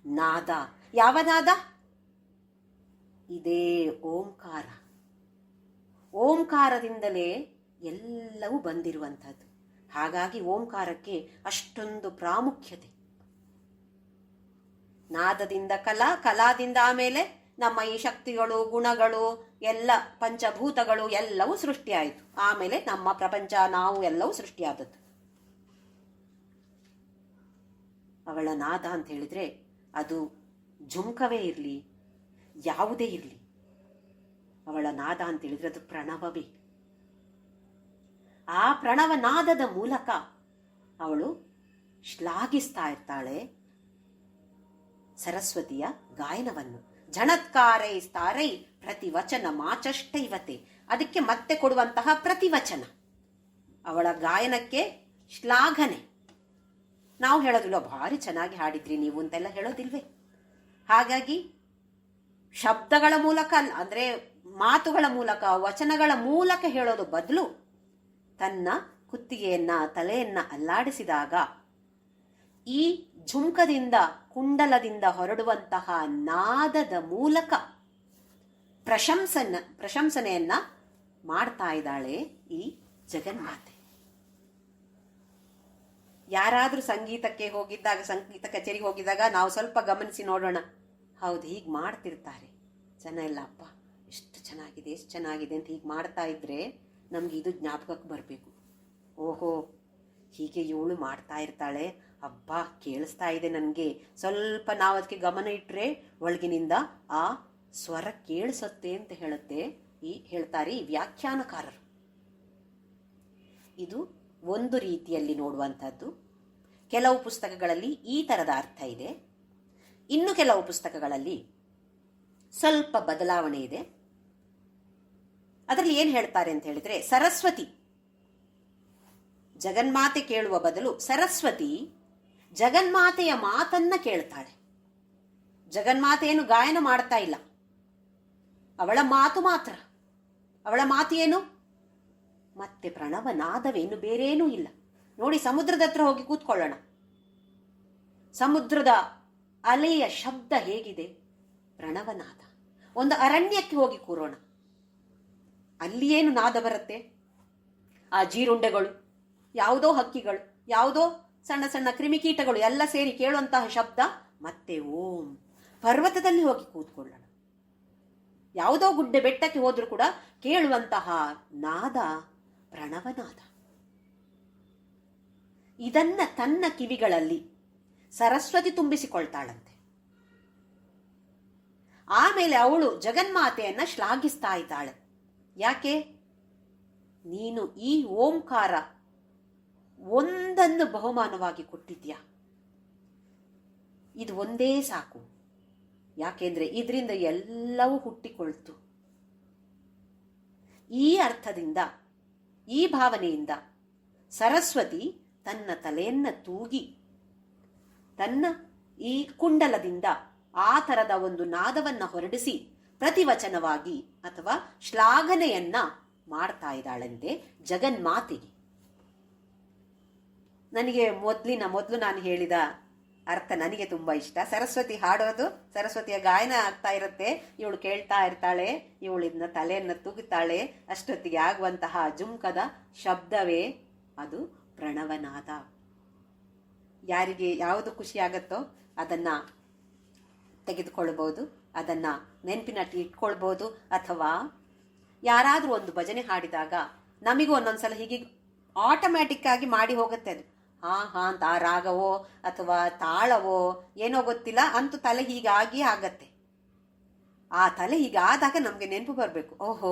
ನಾದ. ಯಾವ ನಾದ? ಇದೇ ಓಂಕಾರ. ಓಂಕಾರದಿಂದಲೇ ಎಲ್ಲವೂ ಬಂದಿರುವಂಥದ್ದು. ಹಾಗಾಗಿ ಓಂಕಾರಕ್ಕೆ ಅಷ್ಟೊಂದು ಪ್ರಾಮುಖ್ಯತೆ. ನಾದದಿಂದ ಕಲಾ, ಕಲಾದಿಂದ ಆಮೇಲೆ ನಮ್ಮ ಈ ಶಕ್ತಿಗಳು, ಗುಣಗಳು, ಎಲ್ಲ ಪಂಚಭೂತಗಳು ಎಲ್ಲವೂ ಸೃಷ್ಟಿಯಾಯಿತು. ಆಮೇಲೆ ನಮ್ಮ ಪ್ರಪಂಚ, ನಾವು ಎಲ್ಲವೂ ಸೃಷ್ಟಿಯಾದದ್ದು. ಅವಳ ನಾದ ಅಂತ ಹೇಳಿದ್ರೆ ಅದು ಝುಂಕವೇ ಇರಲಿ, ಯಾವುದೇ ಇರಲಿ, ಅವಳ ನಾದ ಅಂತ ಹೇಳಿದ್ರೆ ಅದು ಪ್ರಣವವೇ. ಆ ಪ್ರಣವ ನಾದದ ಮೂಲಕ ಅವಳು ಶ್ಲಾಘಿಸ್ತಾ ಇರ್ತಾಳೆ ಸರಸ್ವತಿಯ ಗಾಯನವನ್ನು. ಝಣತ್ಕಾರೈ ಸ್ತಾರೈ ಪ್ರತಿವಚನ ಮಾಚಷ್ಟ ಇವತೆ. ಅದಕ್ಕೆ ಮತ್ತೆ ಕೊಡುವಂತಹ ಪ್ರತಿವಚನ, ಅವಳ ಗಾಯನಕ್ಕೆ ಶ್ಲಾಘನೆ. ನಾವು ಹೇಳೋದಿಲ್ವ, ಭಾರಿ ಚೆನ್ನಾಗಿ ಹಾಡಿದ್ರಿ ನೀವು ಅಂತೆಲ್ಲ ಹೇಳೋದಿಲ್ವೇ? ಹಾಗಾಗಿ ಶಬ್ದಗಳ ಮೂಲಕ, ಅಂದ್ರೆ ಮಾತುಗಳ ಮೂಲಕ, ವಚನಗಳ ಮೂಲಕ ಹೇಳೋದು ಬದಲು ತನ್ನ ಕುತ್ತಿಗೆಯನ್ನ, ತಲೆಯನ್ನ ಅಲ್ಲಾಡಿಸಿದಾಗ ಈ ಝುಂಕದಿಂದ, ಕುಂಡಲದಿಂದ ಹೊರಡುವಂತಹ ನಾದದ ಮೂಲಕ ಪ್ರಶಂಸನೆಯನ್ನ ಮಾಡ್ತಾ ಇದ್ದಾಳೆ ಈ ಜಗನ್ಮಾತೆ. ಯಾರಾದ್ರೂ ಸಂಗೀತಕ್ಕೆ ಹೋಗಿದ್ದಾಗ, ಸಂಗೀತ ಕಚೇರಿಗೆ ಹೋಗಿದ್ದಾಗ ನಾವು ಸ್ವಲ್ಪ ಗಮನಿಸಿ ನೋಡೋಣ. ಹೌದು, ಹೀಗೆ ಮಾಡ್ತಿರ್ತಾರೆ ಜನ ಎಲ್ಲ. ಅಪ್ಪ ಎಷ್ಟು ಚೆನ್ನಾಗಿದೆ, ಎಷ್ಟು ಚೆನ್ನಾಗಿದೆ ಅಂತ ಹೀಗೆ ಮಾಡ್ತಾ ಇದ್ರೆ ನಮ್ಗೆ ಇದು ಜ್ಞಾಪಕಕ್ಕೆ ಬರಬೇಕು. ಓಹೋ, ಹೀಗೆ ಇವಳು ಮಾಡ್ತಾ ಇರ್ತಾಳೆ, ಅಬ್ಬಾ ಕೇಳಿಸ್ತಾ ಇದೆ ನನಗೆ. ಸ್ವಲ್ಪ ನಾವು ಅದಕ್ಕೆ ಗಮನ ಇಟ್ಟರೆ ಒಳಗಿನಿಂದ ಆ ಸ್ವರ ಕೇಳಿಸುತ್ತೆ ಅಂತ ಹೇಳ್ತಾರೆ ಈ ವ್ಯಾಖ್ಯಾನಕಾರರು. ಇದು ಒಂದು ರೀತಿಯಲ್ಲಿ ನೋಡುವಂಥದ್ದು. ಕೆಲವು ಪುಸ್ತಕಗಳಲ್ಲಿ ಈ ಥರದ ಅರ್ಥ ಇದೆ, ಇನ್ನು ಕೆಲವು ಪುಸ್ತಕಗಳಲ್ಲಿ ಸ್ವಲ್ಪ ಬದಲಾವಣೆ ಇದೆ. ಅದರಲ್ಲಿ ಏನು ಹೇಳ್ತಾರೆ ಅಂತ ಹೇಳಿದ್ರೆ, ಸರಸ್ವತಿ ಜಗನ್ಮಾತೆ ಕೇಳುವ ಬದಲು ಸರಸ್ವತಿ ಜಗನ್ಮಾತೆಯ ಮಾತನ್ನ ಕೇಳ್ತಾಳೆ. ಜಗನ್ಮಾತೆಯನ್ನು ಗಾಯನ ಮಾಡ್ತಾ ಇಲ್ಲ, ಅವಳ ಮಾತು ಮಾತ್ರ. ಅವಳ ಮಾತು ಏನು? ಮತ್ತೆ ಪ್ರಣವನಾದವೇನು, ಬೇರೇನೂ ಇಲ್ಲ. ನೋಡಿ, ಸಮುದ್ರದ ಹತ್ರ ಹೋಗಿ ಕೂತ್ಕೊಳ್ಳೋಣ. ಸಮುದ್ರದ ಅಲೆಯ ಶಬ್ದ ಹೇಗಿದೆ? ಪ್ರಣವನಾದ. ಒಂದು ಅರಣ್ಯಕ್ಕೆ ಹೋಗಿ ಕೂರೋಣ, ಅಲ್ಲಿ ಏನು ನಾದ ಬರುತ್ತೆ? ಆ ಜೀರುಂಡೆಗಳು, ಯಾವುದೋ ಹಕ್ಕಿಗಳು, ಯಾವುದೋ ಸಣ್ಣ ಸಣ್ಣ ಕ್ರಿಮಿಕೀಟಗಳು ಎಲ್ಲ ಸೇರಿ ಕೇಳುವಂತಹ ಶಬ್ದ ಮತ್ತೆ ಓಂ. ಪರ್ವತದಲ್ಲಿ ಹೋಗಿ ಕೂತ್ಕೊಳ್ಳೋಣ, ಯಾವುದೋ ಗುಡ್ಡೆ ಬೆಟ್ಟಕ್ಕೆ ಹೋದ್ರೂ ಕೂಡ ಕೇಳುವಂತಹ ನಾದ ಪ್ರಣವನಾದ. ಇದನ್ನ ತನ್ನ ಕಿವಿಗಳಲ್ಲಿ ಸರಸ್ವತಿ ತುಂಬಿಸಿಕೊಳ್ತಾಳಂತೆ. ಆಮೇಲೆ ಅವಳು ಜಗನ್ಮಾತೆಯನ್ನ ಶ್ಲಾಘಿಸ್ತಾ ಇದ್ದಾಳೆ. ಯಾಕೆ? ನೀನು ಈ ಓಂಕಾರ ಒಂದನ್ನು ಬಹುಮಾನವಾಗಿ ಕೊಟ್ಟಿದ್ಯಾ, ಇದು ಒಂದೇ ಸಾಕು. ಯಾಕೆಂದ್ರೆ ಇದರಿಂದ ಎಲ್ಲವೂ ಹುಟ್ಟಿಕೊಳ್ತು. ಈ ಅರ್ಥದಿಂದ, ಈ ಭಾವನೆಯಿಂದ ಸರಸ್ವತಿ ತನ್ನ ತಲೆಯನ್ನ ತೂಗಿ ತನ್ನ ಈ ಕುಂಡಲದಿಂದ ಆ ತರದ ಒಂದು ನಾದವನ್ನ ಹೊರಡಿಸಿ ಪ್ರತಿವಚನವಾಗಿ ಅಥವಾ ಶ್ಲಾಘನೆಯನ್ನ ಮಾಡ್ತಾ ಇದ್ದಾಳಂತೆ ಜಗನ್ಮಾತೆಗೆ. ನನಗೆ ಮೊದಲು ನಾನು ಹೇಳಿದ ಅರ್ಥ ನನಗೆ ತುಂಬಾ ಇಷ್ಟ. ಸರಸ್ವತಿ ಹಾಡೋದು, ಸರಸ್ವತಿಯ ಗಾಯನ ಆಗ್ತಾ ಇರುತ್ತೆ, ಇವಳು ಕೇಳ್ತಾ ಇರ್ತಾಳೆ, ಇವಳು ಇದನ್ನ ತಲೆಯನ್ನ ತೂಗುತ್ತಾಳೆ. ಅಷ್ಟೊತ್ತಿಗೆ ಆಗುವಂತಹ ಜುಂಕದ ಶಬ್ದವೇ ಅದು ಪ್ರಣವನಾದ. ಯಾರಿಗೆ ಯಾವುದು ಖುಷಿ ಆಗತ್ತೋ ಅದನ್ನ ತೆಗೆದುಕೊಳ್ಬಹುದು, ಅದನ್ನ ನೆನಪಿನಟ್ಟಿ ಇಟ್ಕೊಳ್ಬಹುದು. ಅಥವಾ ಯಾರಾದ್ರೂ ಒಂದು ಭಜನೆ ಹಾಡಿದಾಗ ನಮಿಗೂ ಒಂದೊಂದ್ಸಲ ಹೀಗೆ ಆಟೋಮ್ಯಾಟಿಕ್ ಆಗಿ ಮಾಡಿ ಹೋಗುತ್ತೆ ಅದು. ಹಾ ಅಂತ ಆ ರಾಗವೋ ಅಥವಾ ತಾಳವೋ ಏನೋ ಗೊತ್ತಿಲ್ಲ, ಅಂತೂ ತಲೆ ಹೀಗಾಗಿ ಆಗತ್ತೆ. ಆ ತಲೆ ಹೀಗಾದಾಗ ನಮ್ಗೆ ನೆನಪು ಬರಬೇಕು, ಓಹೋ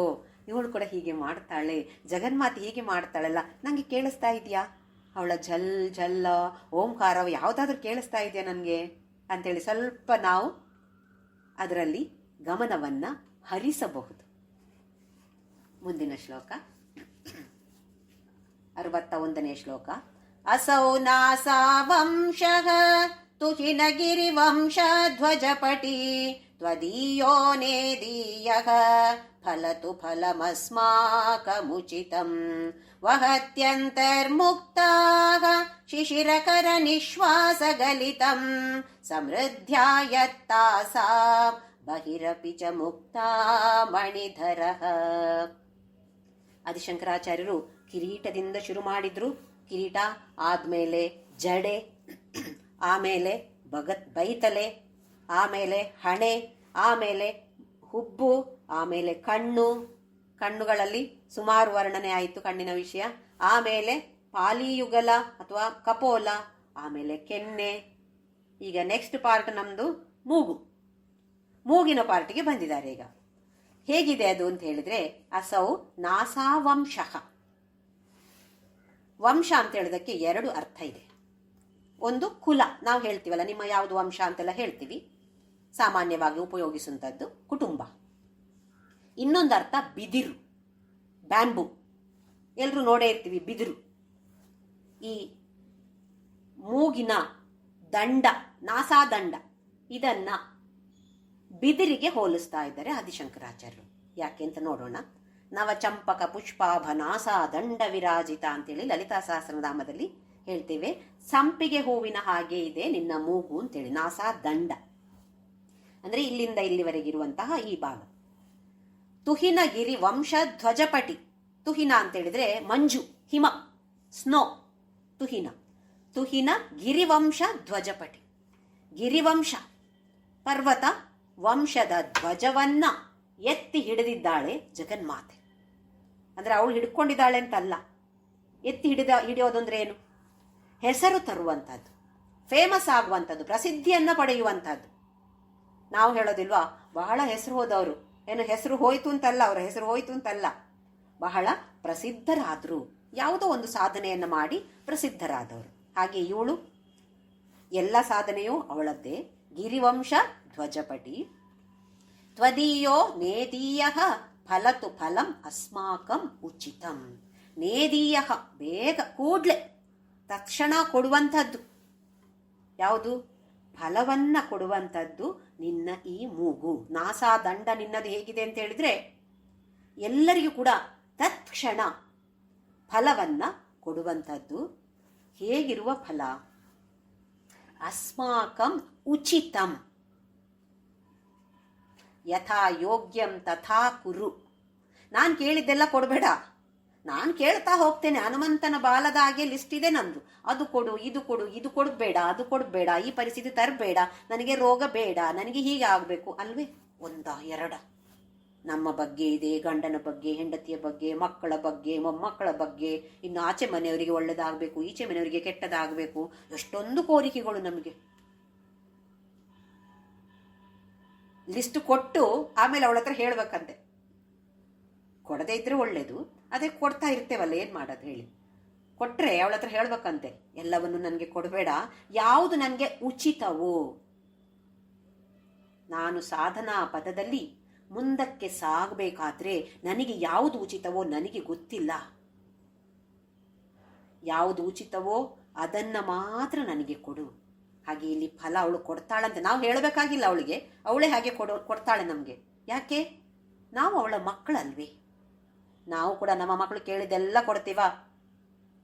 ಇವಳು ಕೂಡ ಹೀಗೆ ಮಾಡ್ತಾಳೆ, ಜಗನ್ಮಾತೆ ಹೀಗೆ ಮಾಡ್ತಾಳಲ್ಲ, ನಂಗೆ ಕೇಳಿಸ್ತಾ ಇದೆಯಾ, ಅವಳ ಜಲ್ ಜಲ್ಲ ಓಂಕಾರ ಯಾವುದಾದ್ರೂ ಕೇಳಿಸ್ತಾ ಇದೆಯಾ ನನಗೆ ಅಂತೇಳಿ ಸ್ವಲ್ಪ ನಾವು ಅದರಲ್ಲಿ ಗಮನವನ್ನ ಹರಿಸಬಹುದು. ಮುಂದಿನ ಶ್ಲೋಕ 61ನೇ ಶ್ಲೋಕ. ಅಸೌ ನಾಸಾ ವಂಶಃ ತುಹಿನಗಿರಿವಂಶಧ್ವಜಪಟಿ ತ್ವದೀಯೋ ನೇದೀಯಃ ಫಲತು ಫಲಮಸ್ಮಾಕಮುಚಿತಂ ವಹತ್ಯಂತರ್ಮುಕ್ತಾಃ ಶಿಶಿರಕರ ನಿಶ್ವಾಸಗಲಿತಂ ಸಮೃದ್ಧ್ಯಾಯತ್ತಾಸಾಂ ಬಹಿರಪಿ ಚ ಮುಕ್ತಾ ಮಣಿಧರಃ. ಆದಿಶಂಕರಾಚಾರ್ಯರು ಕಿರೀಟದಿಂದ ಶುರು ಮಾಡಿದ್ರು. ಕಿರೀಟ ಆದಮೇಲೆ ಜಡೆ, ಆಮೇಲೆ ಬೈತಲೆ, ಆಮೇಲೆ ಹಣೆ, ಆಮೇಲೆ ಹುಬ್ಬು, ಆಮೇಲೆ ಕಣ್ಣುಗಳಲ್ಲಿ ಸುಮಾರು ವರ್ಣನೆ ಆಯಿತು ಕಣ್ಣಿನ ವಿಷಯ. ಆಮೇಲೆ ಪಾಲಿಯುಗಲ ಅಥವಾ ಕಪೋಲ, ಆಮೇಲೆ ಕೆನ್ನೆ. ಈಗ ನೆಕ್ಸ್ಟ್ ಪಾರ್ಟ್ ನಮ್ಮದು ಮೂಗಿನ ಪಾರ್ಟಿಗೆ ಬಂದಿದ್ದಾರೆ. ಈಗ ಹೇಗಿದೆ ಅದು ಅಂತ ಹೇಳಿದ್ರೆ, ಅಸೌ ನಾಸಾವಂಶಃ. ವಂಶ ಅಂತ ಹೇಳೋದಕ್ಕೆ 2 ಅರ್ಥ ಇದೆ. ಒಂದು ಕುಲ, ನಾವು ಹೇಳ್ತೀವಲ್ಲ ನಿಮ್ಮ ಯಾವುದು ವಂಶ ಅಂತೆಲ್ಲ ಹೇಳ್ತೀವಿ, ಸಾಮಾನ್ಯವಾಗಿ ಉಪಯೋಗಿಸುವಂಥದ್ದು ಕುಟುಂಬ. ಇನ್ನೊಂದು ಅರ್ಥ ಬಿದಿರು, ಬ್ಯಾಂಬು. ಎಲ್ಲರೂ ನೋಡೇ ಇರ್ತೀವಿ ಬಿದಿರು. ಈ ಮೂಗಿನ ದಂಡ, ನಾಸಾದಂಡ, ಇದನ್ನ ಬಿದಿರಿಗೆ ಹೋಲಿಸ್ತಾ ಇದ್ದಾರೆ ಆದಿಶಂಕರಾಚಾರ್ಯರು. ಯಾಕೆ ಅಂತ ನೋಡೋಣ. ನವಚಂಪಕ ಪುಷ್ಪಾಭ ನಾಸಾ ದಂಡ ವಿರಾಜಿತ ಅಂತೇಳಿ ಲಲಿತಾ ಸಹಸ್ರನಾಮದಲ್ಲಿ ಹೇಳ್ತೇವೆ. ಸಂಪಿಗೆ ಹೂವಿನ ಹಾಗೆ ಇದೆ ನಿನ್ನ ಮೂಗು ಅಂತೇಳಿ. ನಾಸಾ ದಂಡ ಅಂದ್ರೆ ಇಲ್ಲಿಂದ ಇಲ್ಲಿವರೆಗಿರುವಂತಹ ಈ ಭಾಗ. ತುಹಿನಗಿರಿ ವಂಶ ಧ್ವಜಪಟಿ. ತುಹಿನ ಅಂತ ಹೇಳಿದ್ರೆ ಮಂಜು, ಹಿಮ, ಸ್ನೋ. ತುಹಿನ ಗಿರಿವಂಶ ಧ್ವಜಪಟಿ. ಗಿರಿವಂಶ ಪರ್ವತ ವಂಶದ ಧ್ವಜವನ್ನ ಎತ್ತಿ ಹಿಡಿದಿದ್ದಾಳೆ ಜಗನ್ಮಾತೆ. ಅಂದ್ರೆ ಅವಳು ಹಿಡ್ಕೊಂಡಿದ್ದಾಳೆ ಅಂತಲ್ಲ. ಎತ್ತಿ ಹಿಡಿಯೋದಂದ್ರೆ ಏನು? ಹೆಸರು ತರುವಂಥದ್ದು, ಫೇಮಸ್ ಆಗುವಂಥದ್ದು, ಪ್ರಸಿದ್ಧಿಯನ್ನ ಪಡೆಯುವಂಥದ್ದು. ನಾವು ಹೇಳೋದಿಲ್ವಾ, ಬಹಳ ಹೆಸರು ಹೋದವರು, ಏನು ಹೆಸರು ಹೋಯ್ತು ಅಂತಲ್ಲ, ಅವರ ಹೆಸರು ಹೋಯ್ತು ಅಂತಲ್ಲ, ಬಹಳ ಪ್ರಸಿದ್ಧರಾದ್ರು, ಯಾವುದೋ ಒಂದು ಸಾಧನೆಯನ್ನ ಮಾಡಿ ಪ್ರಸಿದ್ಧರಾದವರು. ಹಾಗೆ ಇವಳು ಎಲ್ಲ ಸಾಧನೆಯೂ ಅವಳದ್ದೇ. ಗಿರಿವಂಶ ಧ್ವಜಪಟಿ. ತ್ವದೀಯೋ ನೇದೀಯಃ ಫಲತು ಫಲಂ ಅಸ್ಮಾಕಂ ಉಚಿತಂ. ನೇದೀಯಃ ಬೇಗ, ಕೂಡ್ಲೆ, ತಕ್ಷಣ ಕೊಡುವಂಥದ್ದು ಯಾವುದು? ಫಲವನ್ನ ಕೊಡುವಂಥದ್ದು ನಿನ್ನ ಈ ಮೂಗು. ನಾಸಾದಂಡ ನಿನ್ನದು ಹೇಗಿದೆ ಅಂತ ಹೇಳಿದ್ರೆ ಎಲ್ಲರಿಗೂ ಕೂಡ ತತ್ಕ್ಷಣ ಫಲವನ್ನ ಕೊಡುವಂಥದ್ದು. ಹೇಗಿರುವ ಫಲ? ಅಸ್ಮಾಕಂ ಉಚಿತಂ ಯಥಾ ಯೋಗ್ಯಂ ತಥಾ ಕುರು. ನಾನು ಕೇಳಿದ್ದೆಲ್ಲ ಕೊಡಬೇಡ, ನಾನು ಕೇಳ್ತಾ ಹೋಗ್ತೇನೆ. ಹನುಮಂತನ ಬಾಲದ ಹಾಗೆ ಲಿಸ್ಟ್ ಇದೆ ನಂದು. ಅದು ಕೊಡು, ಇದು ಕೊಡು, ಇದು ಕೊಡಬೇಡ, ಅದು ಕೊಡಬೇಡ, ಈ ಪರಿಸ್ಥಿತಿ ತರಬೇಡ, ನನಗೆ ರೋಗ ಬೇಡ, ನನಗೆ ಹೀಗೆ ಆಗಬೇಕು ಅಲ್ವೇ? 1 2 ನಮ್ಮ ಬಗ್ಗೆ ಇದೆ, ಗಂಡನ ಬಗ್ಗೆ, ಹೆಂಡತಿಯ ಬಗ್ಗೆ, ಮಕ್ಕಳ ಬಗ್ಗೆ, ಮೊಮ್ಮಕ್ಕಳ ಬಗ್ಗೆ, ಇನ್ನು ಆಚೆ ಮನೆಯವರಿಗೆ ಒಳ್ಳೇದಾಗಬೇಕು, ಈಚೆ ಮನೆಯವರಿಗೆ ಕೆಟ್ಟದಾಗಬೇಕು. ಎಷ್ಟೊಂದು ಕೋರಿಕೆಗಳು ನಮಗೆ. ಲಿಸ್ಟ್ ಕೊಟ್ಟು ಆಮೇಲೆ ಅವಳ ಹತ್ರ ಹೇಳ್ಬೇಕಂತೆ. ಕೊಡದೇ ಇದ್ರೆ ಒಳ್ಳೇದು, ಅದೇ ಕೊಡ್ತಾ ಇರ್ತೇವಲ್ಲ, ಏನ್ ಮಾಡೋದು ಹೇಳಿ. ಕೊಟ್ರೆ ಅವಳ ಹತ್ರ ಹೇಳ್ಬೇಕಂತೆ, ಎಲ್ಲವನ್ನು ನನಗೆ ಕೊಡಬೇಡ, ಯಾವುದು ನನಗೆ ಉಚಿತವೋ, ನಾನು ಸಾಧನಾ ಪಥದಲ್ಲಿ ಮುಂದಕ್ಕೆ ಸಾಗಬೇಕಾದ್ರೆ ನನಗೆ ಯಾವುದು ಉಚಿತವೋ ನನಗೆ ಗೊತ್ತಿಲ್ಲ. ಯಾವುದು ಉಚಿತವೋ ಅದನ್ನ ಮಾತ್ರ ನನಗೆ ಕೊಡು. ಹಾಗೆ ಇಲ್ಲಿ ಫಲ ಅವಳು ಕೊಡ್ತಾಳಂತೆ. ನಾವು ಹೇಳಬೇಕಾಗಿಲ್ಲ ಅವಳಿಗೆ, ಅವಳೇ ಹಾಗೆ ಕೊಡ್ತಾಳೆ ನಮಗೆ. ಯಾಕೆ? ನಾವು ಅವಳ ಮಕ್ಕಳಲ್ವೇ. ನಾವು ಕೂಡ ನಮ್ಮ ಮಕ್ಕಳು ಕೇಳಿದೆಲ್ಲ ಕೊಡ್ತೀವಾ?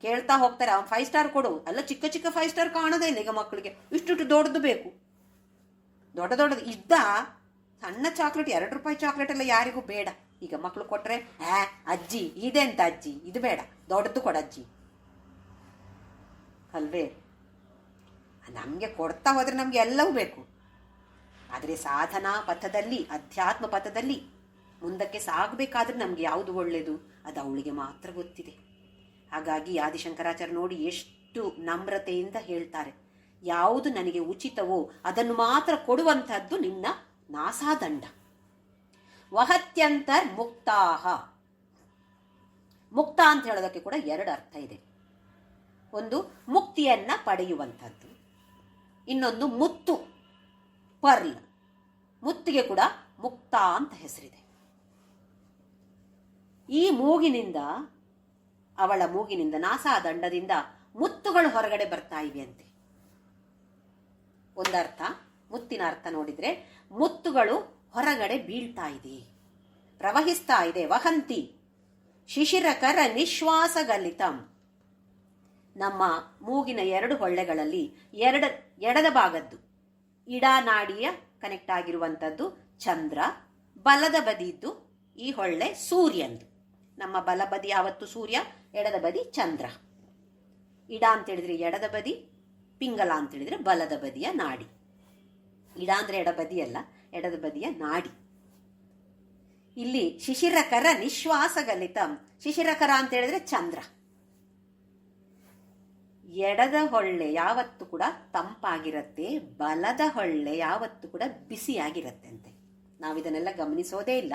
ಕೇಳ್ತಾ ಹೋಗ್ತಾರೆ, ಅವ್ನು 5 ಸ್ಟಾರ್ ಕೊಡು. ಅಲ್ಲ, ಚಿಕ್ಕ ಚಿಕ್ಕ 5 ಸ್ಟಾರ್ ಕಾಣೋದೇ ಇಲ್ಲ ಈಗ ಮಕ್ಕಳಿಗೆ. ಇಷ್ಟು ದೊಡ್ಡದು ಬೇಕು, ದೊಡ್ಡದು ಇದ್ದ ಸಣ್ಣ ಚಾಕ್ಲೇಟ್, 2 ರೂಪಾಯಿ ಚಾಕ್ಲೇಟ್ ಎಲ್ಲ ಯಾರಿಗೂ ಬೇಡ. ಈಗ ಮಕ್ಕಳು ಕೊಟ್ರೆ ಅಜ್ಜಿ ಇದೆ ಅಂತ, ಅಜ್ಜಿ ಇದು ಬೇಡ, ದೊಡ್ಡದು ಕೊಡಜ್ಜಿ ಅಲ್ವೇ. ನಮಗೆ ಕೊಡ್ತಾ ಹೋದ್ರೆ ನಮ್ಗೆ ಎಲ್ಲವೂ ಬೇಕು. ಆದರೆ ಸಾಧನಾ ಪಥದಲ್ಲಿ, ಅಧ್ಯಾತ್ಮ ಪಥದಲ್ಲಿ ಮುಂದಕ್ಕೆ ಸಾಗಬೇಕಾದ್ರೆ ನಮ್ಗೆ ಯಾವುದು ಒಳ್ಳೇದು ಅದು ಅವಳಿಗೆ ಮಾತ್ರ ಗೊತ್ತಿದೆ. ಹಾಗಾಗಿ ಆದಿಶಂಕರಾಚಾರ್ಯ ನೋಡಿ ಎಷ್ಟು ನಮ್ರತೆಯಿಂದ ಹೇಳ್ತಾರೆ, ಯಾವುದು ನನಗೆ ಉಚಿತವೋ ಅದನ್ನು ಮಾತ್ರ ಕೊಡುವಂಥದ್ದು ನಿನ್ನ ನಾಸಾದಂಡ. ವಹತ್ಯಂತರ್ ಮುಕ್ತಾಹ. ಮುಕ್ತ ಅಂತ ಹೇಳೋದಕ್ಕೆ ಕೂಡ 2 ಅರ್ಥ ಇದೆ. ಒಂದು ಮುಕ್ತಿಯನ್ನ ಪಡೆಯುವಂಥದ್ದು, ಇನ್ನೊಂದು ಮುತ್ತು, ಪರ್ಲ್. ಮುತ್ತಿಗೆ ಕೂಡ ಮುಕ್ತ ಅಂತ ಹೆಸರಿದೆ. ಈ ಮೂಗಿನಿಂದ, ಅವಳ ಮೂಗಿನಿಂದ, ನಾಸಾದಂಡದಿಂದ ಮುತ್ತುಗಳು ಹೊರಗಡೆ ಬರ್ತಾ ಇವೆ ಅಂತೆ. ಒಂದರ್ಥ, ಮುತ್ತಿನ ಅರ್ಥ ನೋಡಿದ್ರೆ ಮುತ್ತುಗಳು ಹೊರಗಡೆ ಬೀಳ್ತಾ ಇದೆ, ಪ್ರವಹಿಸ್ತಾ ಇದೆ. ವಹಂತಿ ಶಿಶಿರಕರ ನಿಶ್ವಾಸಗಲಿತಂ. ನಮ್ಮ ಮೂಗಿನ 2 ಹೊಳ್ಳೆಗಳಲ್ಲಿ ಎಡದ ಭಾಗದ್ದು ಇಡಾನಾಡಿಯ ಕನೆಕ್ಟ್ ಆಗಿರುವಂಥದ್ದು ಚಂದ್ರ, ಬಲದ ಬದಿದ್ದು ಈ ಹೊಳ್ಳೆ ಸೂರ್ಯಂದು. ನಮ್ಮ ಬಲಬದಿ ಯಾವತ್ತು ಸೂರ್ಯ, ಎಡದ ಬದಿ ಚಂದ್ರ. ಇಡ ಅಂತ ಹೇಳಿದ್ರೆ ಎಡದ ಬದಿ, ಪಿಂಗಲ ಅಂತ ಹೇಳಿದ್ರೆ ಬಲದ ಬದಿಯ ನಾಡಿ. ಇಡ ಅಂದ್ರೆ ಎಡಬದಿಯಲ್ಲ, ಎಡದ ಬದಿಯ ನಾಡಿ. ಇಲ್ಲಿ ಶಿಶಿರಕರ ನಿಶ್ವಾಸಗಲಿತಂ. ಶಿಶಿರಕರ ಅಂತ ಹೇಳಿದ್ರೆ ಚಂದ್ರ. ಎಡದ ಹೊಳ್ಳೆ ಯಾವತ್ತು ಕೂಡ ತಂಪಾಗಿರತ್ತೆ, ಬಲದ ಹೊಳ್ಳೆ ಯಾವತ್ತು ಕೂಡ ಬಿಸಿಯಾಗಿರತ್ತೆ ಅಂತೆ. ನಾವಿದನ್ನೆಲ್ಲ ಗಮನಿಸೋದೇ ಇಲ್ಲ.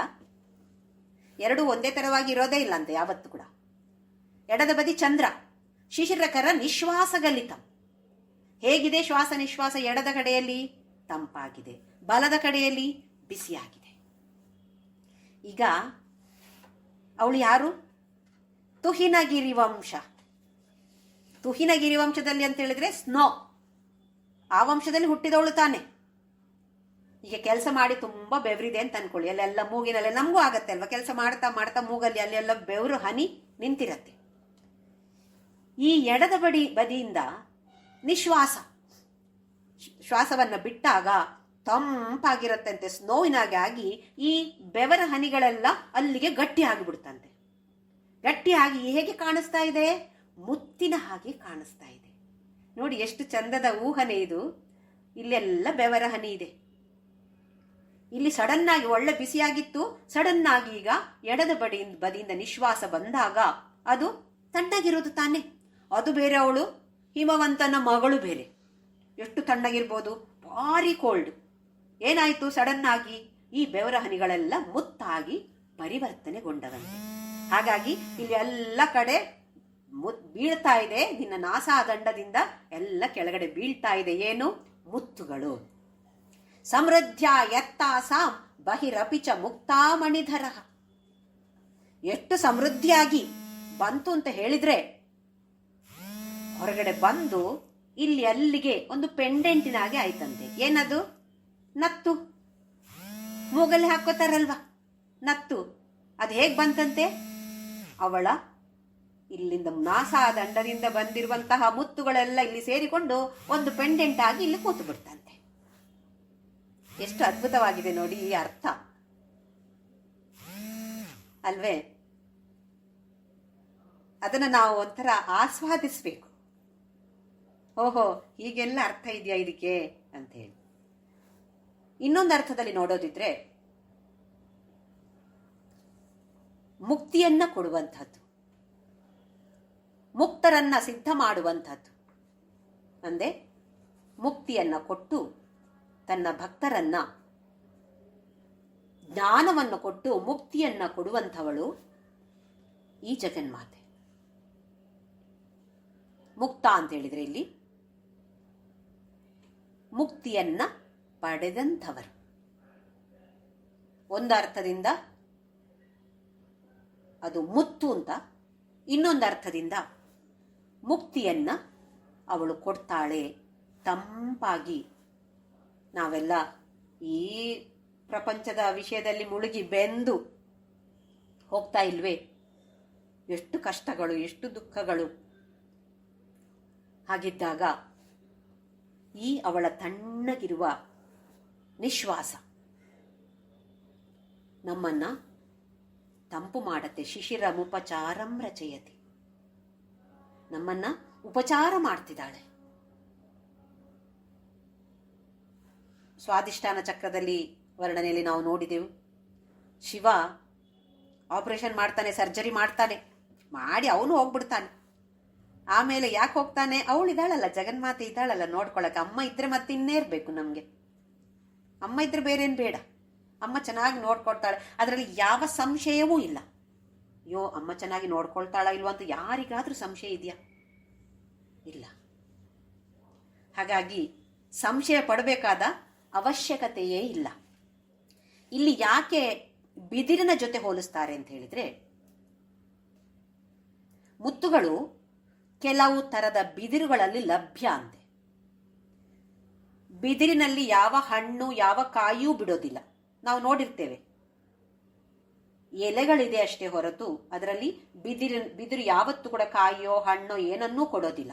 ಎರಡೂ ಒಂದೇ ತರವಾಗಿ ಇರೋದೇ ಇಲ್ಲ ಅಂತೆ ಯಾವತ್ತು ಕೂಡ. ಎಡದ ಬದಿ ಚಂದ್ರ, ಶಿಶಿರಕರ ನಿಶ್ವಾಸಗಲಿತಂ. ಹೇಗಿದೆ ಶ್ವಾಸ ನಿಶ್ವಾಸ? ಎಡದ ಕಡೆಯಲ್ಲಿ ತಂಪಾಗಿದೆ, ಬಲದ ಕಡೆಯಲ್ಲಿ ಬಿಸಿಯಾಗಿದೆ. ಈಗ ಅವಳು ಯಾರು? ತುಹಿನಗಿರಿ ವಂಶ. ತುಹಿನಗಿರಿ ವಂಶದಲ್ಲಿ ಅಂತ ಹೇಳಿದ್ರೆ ಸ್ನೋ, ಆ ವಂಶದಲ್ಲಿ ಹುಟ್ಟಿದವಳು ತಾನೆ. ಈಗ ಕೆಲಸ ಮಾಡಿ ತುಂಬಾ ಬೆವರಿದೆ ಅಂತ ಅನ್ಕೊಳ್ಳಿ, ಅಲ್ಲೆಲ್ಲ ಮೂಗಿನಲ್ಲೇ, ನಮಗೂ ಆಗತ್ತೆ ಅಲ್ವಾ, ಕೆಲಸ ಮಾಡ್ತಾ ಮಾಡ್ತಾ ಮೂಗಲ್ಲಿ ಅಲ್ಲೆಲ್ಲ ಬೆವರು ಹನಿ ನಿಂತಿರತ್ತೆ. ಈ ಎಡದ ಬದಿಯಿಂದ ನಿಶ್ವಾಸ, ಶ್ವಾಸವನ್ನ ಬಿಟ್ಟಾಗ ತಂಪಾಗಿರತ್ತಂತೆ, ಸ್ನೋವಿನಾಗಿ ಈ ಬೆವರ ಹನಿಗಳೆಲ್ಲ ಅಲ್ಲಿಗೆ ಗಟ್ಟಿ ಆಗಿಬಿಡ್ತಂತೆ. ಗಟ್ಟಿಯಾಗಿ ಹೇಗೆ ಕಾಣಿಸ್ತಾ ಇದೆ? ಮುತ್ತಿನ ಹಾಗೆ ಕಾಣಿಸ್ತಾ ಇದೆ. ನೋಡಿ ಎಷ್ಟು ಚಂದದ ಊಹನೆ ಇದು. ಇಲ್ಲೆಲ್ಲ ಬೆವರ ಹನಿ ಇದೆ. ಇಲ್ಲಿ ಸಡನ್ ಆಗಿ ಒಳ್ಳೆ ಬಿಸಿಯಾಗಿತ್ತು, ಸಡನ್ ಆಗಿ ಈಗ ಎಡದ ಬದಿಯಿಂದ ನಿಶ್ವಾಸ ಬಂದಾಗ ಅದು ತಣ್ಣಗಿರೋದು ತಾನೆ. ಅದು ಬೇರೆ, ಅವಳು ಹಿಮವಂತನ ಮಗಳು ಬೇರೆ. ಎಷ್ಟು ತಣ್ಣಗಿರ್ಬೋದು, ಭಾರಿ ಕೋಲ್ಡ್. ಏನಾಯ್ತು? ಸಡನ್ ಆಗಿ ಈ ಬೆವರ ಹನಿಗಳೆಲ್ಲ ಮುತ್ತಾಗಿ ಪರಿವರ್ತನೆಗೊಂಡವಂತೆ. ಹಾಗಾಗಿ ಇಲ್ಲಿ ಎಲ್ಲ ಕಡೆ ಬೀಳ್ತಾ ಇದೆ, ನಿನ್ನ ನಾಸಾದಂಡದಿಂದ ಎಲ್ಲ ಕೆಳಗಡೆ ಬೀಳ್ತಾ ಇದೆ. ಏನು? ಮುತ್ತುಗಳು. ಸಮೃದ್ಧ ಯತ್ತಾಸಾಂ ಬಹಿರಪಿಚ ಮುಕ್ತಾಮಣಿಧರ. ಎಷ್ಟು ಸಮೃದ್ಧಿಯಾಗಿ ಬಂತು ಅಂತ ಹೇಳಿದ್ರೆ, ಹೊರಗಡೆ ಬಂದು ಇಲ್ಲಿ ಅಲ್ಲಿಗೆ ಒಂದು ಪೆಂಡೆಂಟಿನಾಗೆ ಆಯ್ತಂತೆ. ಏನದು? ನತ್ತು. ಮೂಗಲ್ಲಿ ಹಾಕೋತಾರಲ್ವಾ ನತ್ತು, ಅದು ಹೇಗೆ ಬಂತಂತೆ? ಅವಳ ಇಲ್ಲಿಂದ ನಾಸಾದಂಡದಿಂದ ಬಂದಿರುವಂತಹ ಮುತ್ತುಗಳೆಲ್ಲ ಇಲ್ಲಿ ಸೇರಿಕೊಂಡು ಒಂದು ಪೆಂಡೆಂಟ್ ಆಗಿ ಇಲ್ಲಿ ಕೂತು ಬಿಡ್ತಂತೆ. ಎಷ್ಟು ಅದ್ಭುತವಾಗಿದೆ ನೋಡಿ ಈ ಅರ್ಥ ಅಲ್ವೇ? ಅದನ್ನ ನಾವು ಒಂಥರ ಆಸ್ವಾದಿಸ್ಬೇಕು. ಓಹೋ, ಹೀಗೆಲ್ಲ ಅರ್ಥ ಇದೆಯಾ ಇದಕ್ಕೆ ಅಂತ ಹೇಳಿ. ಇನ್ನೊಂದು ಅರ್ಥದಲ್ಲಿ ನೋಡೋದಿದ್ರೆ, ಮುಕ್ತಿಯನ್ನ ಕೊಡುವಂಥದ್ದು, ಮುಕ್ತರನ್ನ ಸಿದ್ಧ ಮಾಡುವಂಥದ್ದು. ಅಂದ್ರೆ ಮುಕ್ತಿಯನ್ನ ಕೊಟ್ಟು ತನ್ನ ಭಕ್ತರನ್ನ ಜ್ಞಾನವನ್ನು ಕೊಟ್ಟು ಮುಕ್ತಿಯನ್ನ ಕೊಡುವಂಥವಳು ಈ ಜಗನ್ಮಾತೆ. ಮುಕ್ತ ಅಂತ ಹೇಳಿದ್ರೆ ಇಲ್ಲಿ ಮುಕ್ತಿಯನ್ನ ಪಡೆದಂಥವರು. ಒಂದು ಅರ್ಥದಿಂದ ಅದು ಮುತ್ತು ಅಂತ, ಇನ್ನೊಂದು ಅರ್ಥದಿಂದ ಮುಕ್ತಿಯನ್ನ ಅವಳು ಕೊಡ್ತಾಳೆ ತಂಪಾಗಿ. ನಾವೆಲ್ಲ ಈ ಪ್ರಪಂಚದ ವಿಷಯದಲ್ಲಿ ಮುಳುಗಿ ಬೆಂದು ಹೋಗ್ತಾ ಇಲ್ವೇ? ಎಷ್ಟು ಕಷ್ಟಗಳು, ಎಷ್ಟು ದುಃಖಗಳು. ಹಾಗಿದ್ದಾಗ ಈ ಅವಳ ತಣ್ಣಗಿರುವ ನಿಶ್ವಾಸ ನಮ್ಮನ್ನ ತಂಪು ಮಾಡತ್ತೆ. ಶಿಶಿರಮುಪಚಾರಂ ರಚಯತಿ. ನಮ್ಮನ್ನ ಉಪಚಾರ ಮಾಡ್ತಿದ್ದಾಳೆ. ಸ್ವಾದಿಷ್ಠಾನ ಚಕ್ರದಲ್ಲಿ ವರ್ಣನೆಯಲ್ಲಿ ನಾವು ನೋಡಿದೆವು, ಶಿವ ಆಪರೇಷನ್ ಮಾಡ್ತಾನೆ, ಸರ್ಜರಿ ಮಾಡ್ತಾನೆ, ಮಾಡಿ ಅವನು ಹೋಗ್ಬಿಡ್ತಾನೆ. ಆಮೇಲೆ ಯಾಕೆ ಹೋಗ್ತಾನೆ? ಅವಳಿದ್ದಾಳಲ್ಲ, ಜಗನ್ಮಾತೆ ಇದ್ದಾಳಲ್ಲ ನೋಡ್ಕೊಳಕ್ಕೆ. ಅಮ್ಮ ಇದ್ರೆ ಮತ್ತೆ ಇನ್ನೇ ಇರ್ಬೇಕು ನಮ್ಗೆ. ಅಮ್ಮ ಇದ್ರೆ ಬೇರೇನು ಬೇಡ. ಅಮ್ಮ ಚೆನ್ನಾಗಿ ನೋಡ್ಕೊಳ್ತಾಳೆ, ಅದರಲ್ಲಿ ಯಾವ ಸಂಶಯವೂ ಇಲ್ಲ. ಅಯ್ಯೋ, ಅಮ್ಮ ಚೆನ್ನಾಗಿ ನೋಡ್ಕೊಳ್ತಾಳ ಇಲ್ವ ಅಂತ ಯಾರಿಗಾದ್ರೂ ಸಂಶಯ ಇದೆಯಾ? ಇಲ್ಲ. ಹಾಗಾಗಿ ಸಂಶಯ ಪಡಬೇಕಾದ ಅವಶ್ಯಕತೆಯೇ ಇಲ್ಲ. ಇಲ್ಲಿ ಯಾಕೆ ಬಿದಿರಿನ ಜೊತೆ ಹೋಲಿಸ್ತಾರೆ ಅಂತ ಹೇಳಿದ್ರೆ, ಮುತ್ತುಗಳು ಕೆಲವು ಥರದ ಬಿದಿರುಗಳಲ್ಲಿ ಲಭ್ಯ ಅಂತೆ. ಬಿದಿರಿನಲ್ಲಿ ಯಾವ ಹಣ್ಣು ಯಾವ ಕಾಯಿಯೂ ಬಿಡೋದಿಲ್ಲ. ನಾವು ನೋಡಿರ್ತೇವೆ, ಎಲೆಗಳಿದೆ ಅಷ್ಟೇ ಹೊರತು ಅದರಲ್ಲಿ ಬಿದಿರು ಯಾವತ್ತೂ ಕೂಡ ಕಾಯಿಯೋ ಹಣ್ಣೋ ಏನನ್ನೂ ಕೊಡೋದಿಲ್ಲ.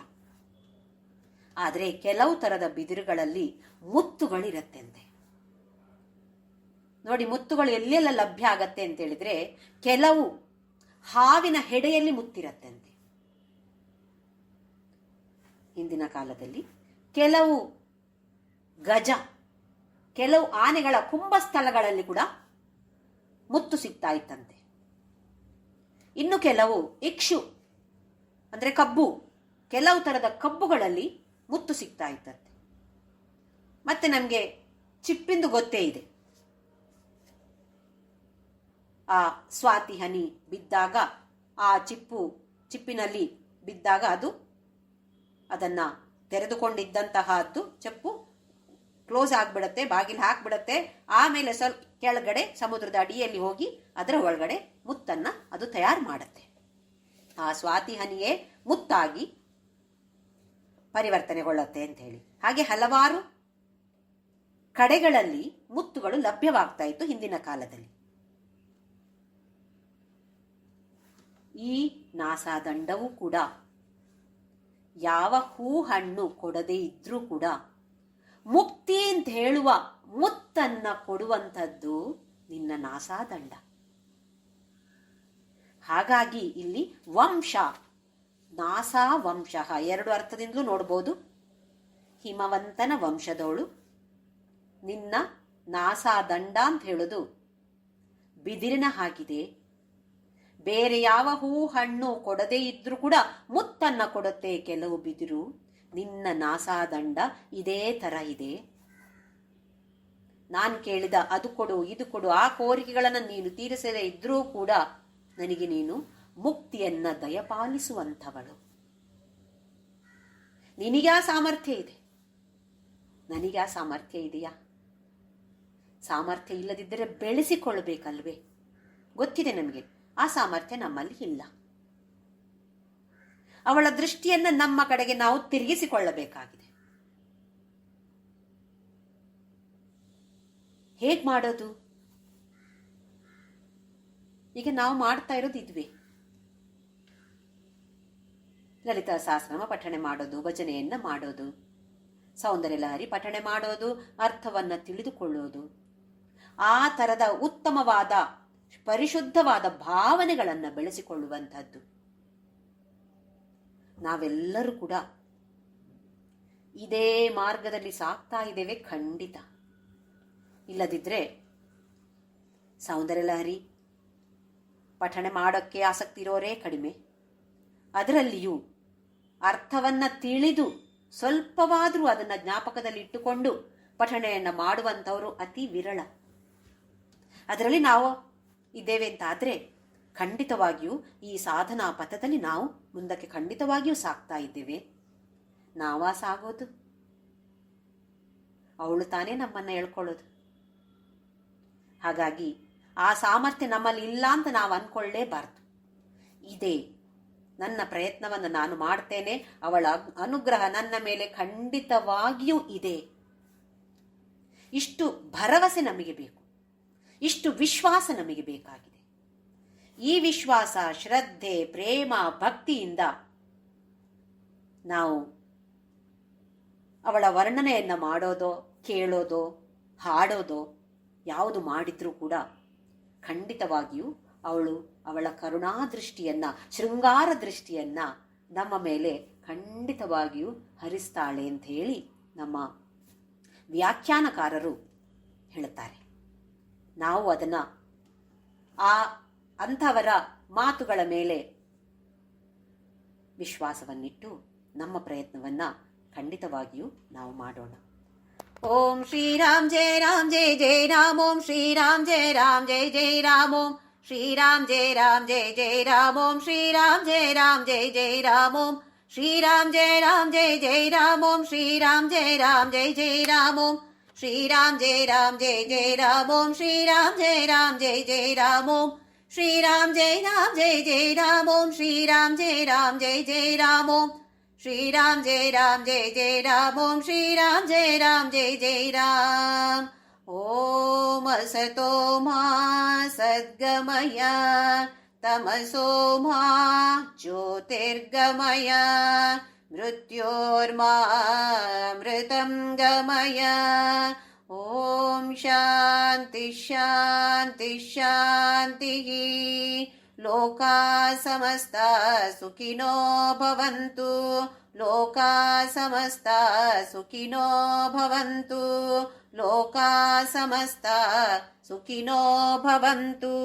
ಆದರೆ ಕೆಲವು ಥರದ ಬಿದಿರುಗಳಲ್ಲಿ ಮುತ್ತುಗಳಿರತ್ತೆಂತೆ. ನೋಡಿ, ಮುತ್ತುಗಳು ಎಲ್ಲೆಲ್ಲ ಲಭ್ಯ ಆಗತ್ತೆ ಅಂತ ಹೇಳಿದ್ರೆ, ಕೆಲವು ಹಾವಿನ ಹೆಡೆಯಲ್ಲಿ ಮುತ್ತಿರತ್ತಂತೆ ಹಿಂದಿನ ಕಾಲದಲ್ಲಿ. ಕೆಲವು ಗಜ, ಕೆಲವು ಆನೆಗಳ ಕುಂಭಸ್ಥಳಗಳಲ್ಲಿ ಕೂಡ ಮುತ್ತು ಸಿಗ್ತಾ ಇತ್ತಂತೆ. ಇನ್ನು ಕೆಲವು ಇಕ್ಷು ಅಂದ್ರೆ ಕಬ್ಬು, ಕೆಲವು ತರದ ಕಬ್ಬುಗಳಲ್ಲಿ ಮುತ್ತು ಸಿಗ್ತಾ ಇತ್ತಂತೆ. ಮತ್ತೆ ನಮಗೆ ಚಿಪ್ಪಿಂದು ಗೊತ್ತೇ ಇದೆ. ಆ ಸ್ವಾತಿ ಹನಿ ಬಿದ್ದಾಗ, ಆ ಚಿಪ್ಪಿನಲ್ಲಿ ಬಿದ್ದಾಗ ಅದನ್ನ ತೆರೆದುಕೊಂಡಿದ್ದಂತಹದ್ದು ಚಪ್ಪು ಕ್ಲೋಸ್ ಆಗ್ಬಿಡತ್ತೆ, ಬಾಗಿಲು ಹಾಕ್ಬಿಡತ್ತೆ. ಆಮೇಲೆ ಸ್ವಲ್ಪ ಕೆಳಗಡೆ ಸಮುದ್ರದ ಅಡಿಯಲ್ಲಿ ಹೋಗಿ ಅದರ ಒಳಗಡೆ ಮುತ್ತನ್ನ ಅದು ತಯಾರು ಮಾಡತ್ತೆ. ಆ ಸ್ವಾತಿ ಹನಿಯೇ ಮುತ್ತಾಗಿ ಪರಿವರ್ತನೆಗೊಳ್ಳುತ್ತೆ ಅಂತ ಹೇಳಿ. ಹಾಗೆ ಹಲವಾರು ಕಡೆಗಳಲ್ಲಿ ಮುತ್ತುಗಳು ಲಭ್ಯವಾಗ್ತಾ ಇತ್ತು ಹಿಂದಿನ ಕಾಲದಲ್ಲಿ. ಈ ನಾಸಾದಂಡವೂ ಕೂಡ ಯಾವ ಹೂ ಹಣ್ಣು ಕೊಡದೇ ಇದ್ರೂ ಕೂಡ ಮುಕ್ತಿ ಅಂತ ಹೇಳುವ ಮುತ್ತನ್ನ ಕೊಡುವಂಥದ್ದು ನಿನ್ನ ನಾಸಾದಂಡ. ಹಾಗಾಗಿ ಇಲ್ಲಿ ವಂಶ, ನಾಸಾ ವಂಶ ಎರಡು ಅರ್ಥದಿಂದಲೂ ನೋಡ್ಬೋದು. ಹಿಮವಂತನ ವಂಶದವಳು ನಿನ್ನ ನಾಸಾದಂಡ ಅಂತ ಹೇಳೋದು ಬಿದಿರಿನ ಹಾಗಿದೆ. ಬೇರೆ ಯಾವ ಹೂ ಹಣ್ಣು ಕೊಡದೇ ಇದ್ರೂ ಕೂಡ ಮುತ್ತನ್ನ ಕೊಡುತ್ತೆ ಕೆಲವು ಬಿದಿರು. ನಿನ್ನ ನಾಸಾದಂಡ ಇದೇ ತರ ಇದೆ. ನಾನು ಕೇಳಿದ ಅದು ಕೊಡು ಇದು ಕೊಡು ಆ ಕೋರಿಕೆಗಳನ್ನು ನೀನು ತೀರಿಸದೇ ಇದ್ರೂ ಕೂಡ ನನಗೆ ನೀನು ಮುಕ್ತಿಯನ್ನ ದಯಪಾಲಿಸುವಂಥವಳು. ನಿನಗ್ಯಾ ಸಾಮರ್ಥ್ಯ ಇದೆ, ನನಗ್ಯಾ ಸಾಮರ್ಥ್ಯ ಇದೆಯಾ? ಸಾಮರ್ಥ್ಯ ಇಲ್ಲದಿದ್ದರೆ ಬೆಳೆಸಿಕೊಳ್ಳಬೇಕಲ್ವೇ? ಗೊತ್ತಿದೆ ನಮಗೆ ಆ ಸಾಮರ್ಥ್ಯ ನಮ್ಮಲ್ಲಿ ಇಲ್ಲ. ಅವಳ ದೃಷ್ಟಿಯನ್ನ ನಮ್ಮ ಕಡೆಗೆ ನಾವು ತಿರುಗಿಸಿಕೊಳ್ಳಬೇಕಾಗಿದೆ. ಹೇಗ್ ಮಾಡೋದು? ಈಗ ನಾವು ಮಾಡ್ತಾ ಇರೋದು ಇದ್ವಿ. ಲಲಿತಾ ಸಹಸ್ರನಾಮ ಪಠಣೆ ಮಾಡೋದು, ಭಜನೆಯನ್ನ ಮಾಡೋದು, ಸೌಂದರ್ಯ ಲಹರಿ ಪಠಣೆ ಮಾಡೋದು, ಅರ್ಥವನ್ನ ತಿಳಿದುಕೊಳ್ಳೋದು, ಆ ತರದ ಉತ್ತಮವಾದ ಪರಿಶುದ್ಧವಾದ ಭಾವನೆಗಳನ್ನ ಬೆಳೆಸಿಕೊಳ್ಳುವಂಥದ್ದು. ನಾವೆಲ್ಲರೂ ಕೂಡ ಇದೇ ಮಾರ್ಗದಲ್ಲಿ ಸಾಕ್ತಾ ಇದ್ದೇವೆ ಖಂಡಿತ. ಇಲ್ಲದಿದ್ರೆ ಸೌಂದರ್ಯ ಲಹರಿ ಪಠಣೆ ಮಾಡೋಕ್ಕೆ ಆಸಕ್ತಿ ಇರೋರೇ ಕಡಿಮೆ. ಅದರಲ್ಲಿಯೂ ಅರ್ಥವನ್ನ ತಿಳಿದು ಸ್ವಲ್ಪವಾದರೂ ಅದನ್ನ ಜ್ಞಾಪಕದಲ್ಲಿ ಇಟ್ಟುಕೊಂಡು ಪಠಣೆಯನ್ನ ಮಾಡುವಂಥವರು ಅತಿ ವಿರಳ. ಅದರಲ್ಲಿ ನಾವು ಇದ್ದೇವೆ ಅಂತ ಆದ್ರೆ ಖಂಡಿತವಾಗಿಯೂ ಈ ಸಾಧನಾ ಪಥದಲ್ಲಿ ನಾವು ಮುಂದಕ್ಕೆ ಖಂಡಿತವಾಗಿಯೂ ಸಾಕ್ತಾ ಇದ್ದೇವೆ. ನಾವಾ ಸಾಗೋದು? ಅವಳು ತಾನೇ ನಮ್ಮನ್ನ ಹೇಳ್ಕೊಳ್ಳೋದು. ಹಾಗಾಗಿ ಆ ಸಾಮರ್ಥ್ಯ ನಮ್ಮಲ್ಲಿ ಇಲ್ಲ ಅಂತ ನಾವು ಅನ್ಕೊಳ್ಳೇಬಾರ್ದು. ಇದೆ, ನನ್ನ ಪ್ರಯತ್ನವನ್ನು ನಾನು ಮಾಡ್ತೇನೆ, ಅವಳ ಅನುಗ್ರಹ ನನ್ನ ಮೇಲೆ ಖಂಡಿತವಾಗಿಯೂ ಇದೆ. ಇಷ್ಟು ಭರವಸೆ ನಮಗೆ ಬೇಕು, ಇಷ್ಟು ವಿಶ್ವಾಸ ನಮಗೆ ಬೇಕಾಗಿದೆ. ಈ ವಿಶ್ವಾಸ, ಶ್ರದ್ಧೆ, ಪ್ರೇಮ, ಭಕ್ತಿಯಿಂದ ನಾವು ಅವಳ ವರ್ಣನೆಯನ್ನ ಮಾಡೋದೋ, ಕೇಳೋದೋ, ಹಾಡೋದೋ ಯಾವುದು ಮಾಡಿದ್ರೂ ಕೂಡ ಖಂಡಿತವಾಗಿಯೂ ಅವಳ ಕರುಣಾ ದೃಷ್ಟಿಯನ್ನ, ಶೃಂಗಾರ ದೃಷ್ಟಿಯನ್ನ ನಮ್ಮ ಮೇಲೆ ಖಂಡಿತವಾಗಿಯೂ ಹರಿಸ್ತಾಳೆ ಅಂತ ಹೇಳಿ ನಮ್ಮ ವ್ಯಾಖ್ಯಾನಕಾರರು ಹೇಳುತ್ತಾರೆ. ನಾವು ಅದನ್ನ ಅಂಥವರ ಮಾತುಗಳ ಮೇಲೆ ವಿಶ್ವಾಸವನ್ನಿಟ್ಟು ನಮ್ಮ ಪ್ರಯತ್ನವನ್ನ ಖಂಡಿತವಾಗಿಯೂ ನಾವು ಮಾಡೋಣ. ಓಂ ಶ್ರೀರಾಮ್ ಜಯ ರಾಮ್ ಜಯ ಜಯ ರಾಮ್. ಓಂ ಶ್ರೀರಾಮ್ ಜಯ ರಾಮ್ ಜಯ ಜಯ ರಾಮ್. ಓಂ ಶ್ರೀರಾಮ್ ಜಯ ರಾಮ್ ಜಯ ಜಯ ರಾಮ್. ಓಂ ಶ್ರೀರಾಮ್ ಜಯ ರಾಮ್ ಜಯ ಜಯ ರಾಮ್. ಓಂ ಶ್ರೀರಾಮ್ ಜಯ ರಾಮ್ ಜಯ ಜಯ ರಾಮ್. ಓಂ ಶ್ರೀರಾಮ್ ಜಯ ರಾಮ್ ಜಯ ಜಯ ರಾಮ್. ಓಂ ಶ್ರೀರಾಮ್ ಜಯ ರಾಮ್ ಜಯ ಜಯ ರಾಮ್. ಓಂ ಶ್ರೀರಾಮ್ ಜಯ ರಾಮ್ ಜಯ ಜಯ ರಾಮ್. ಓಂ श्रीराम जय राम जय जय राम ओम श्रीराम जय राम जय जय राम ओम श्रीराम जय राम जय जय राम ओम श्रीराम जय राम जय जय राम ओम असतो मा सद्गमय तमसो मा ज्योतिर्गमय मृत्योर्मामृतं गमय ओम शांति शांति शांतिः लोका समस्ता सुखिनो भवन्तु लोका समस्ता सुखिनो भवन्तु लोका समस्ता सुखिनो भवन्तु।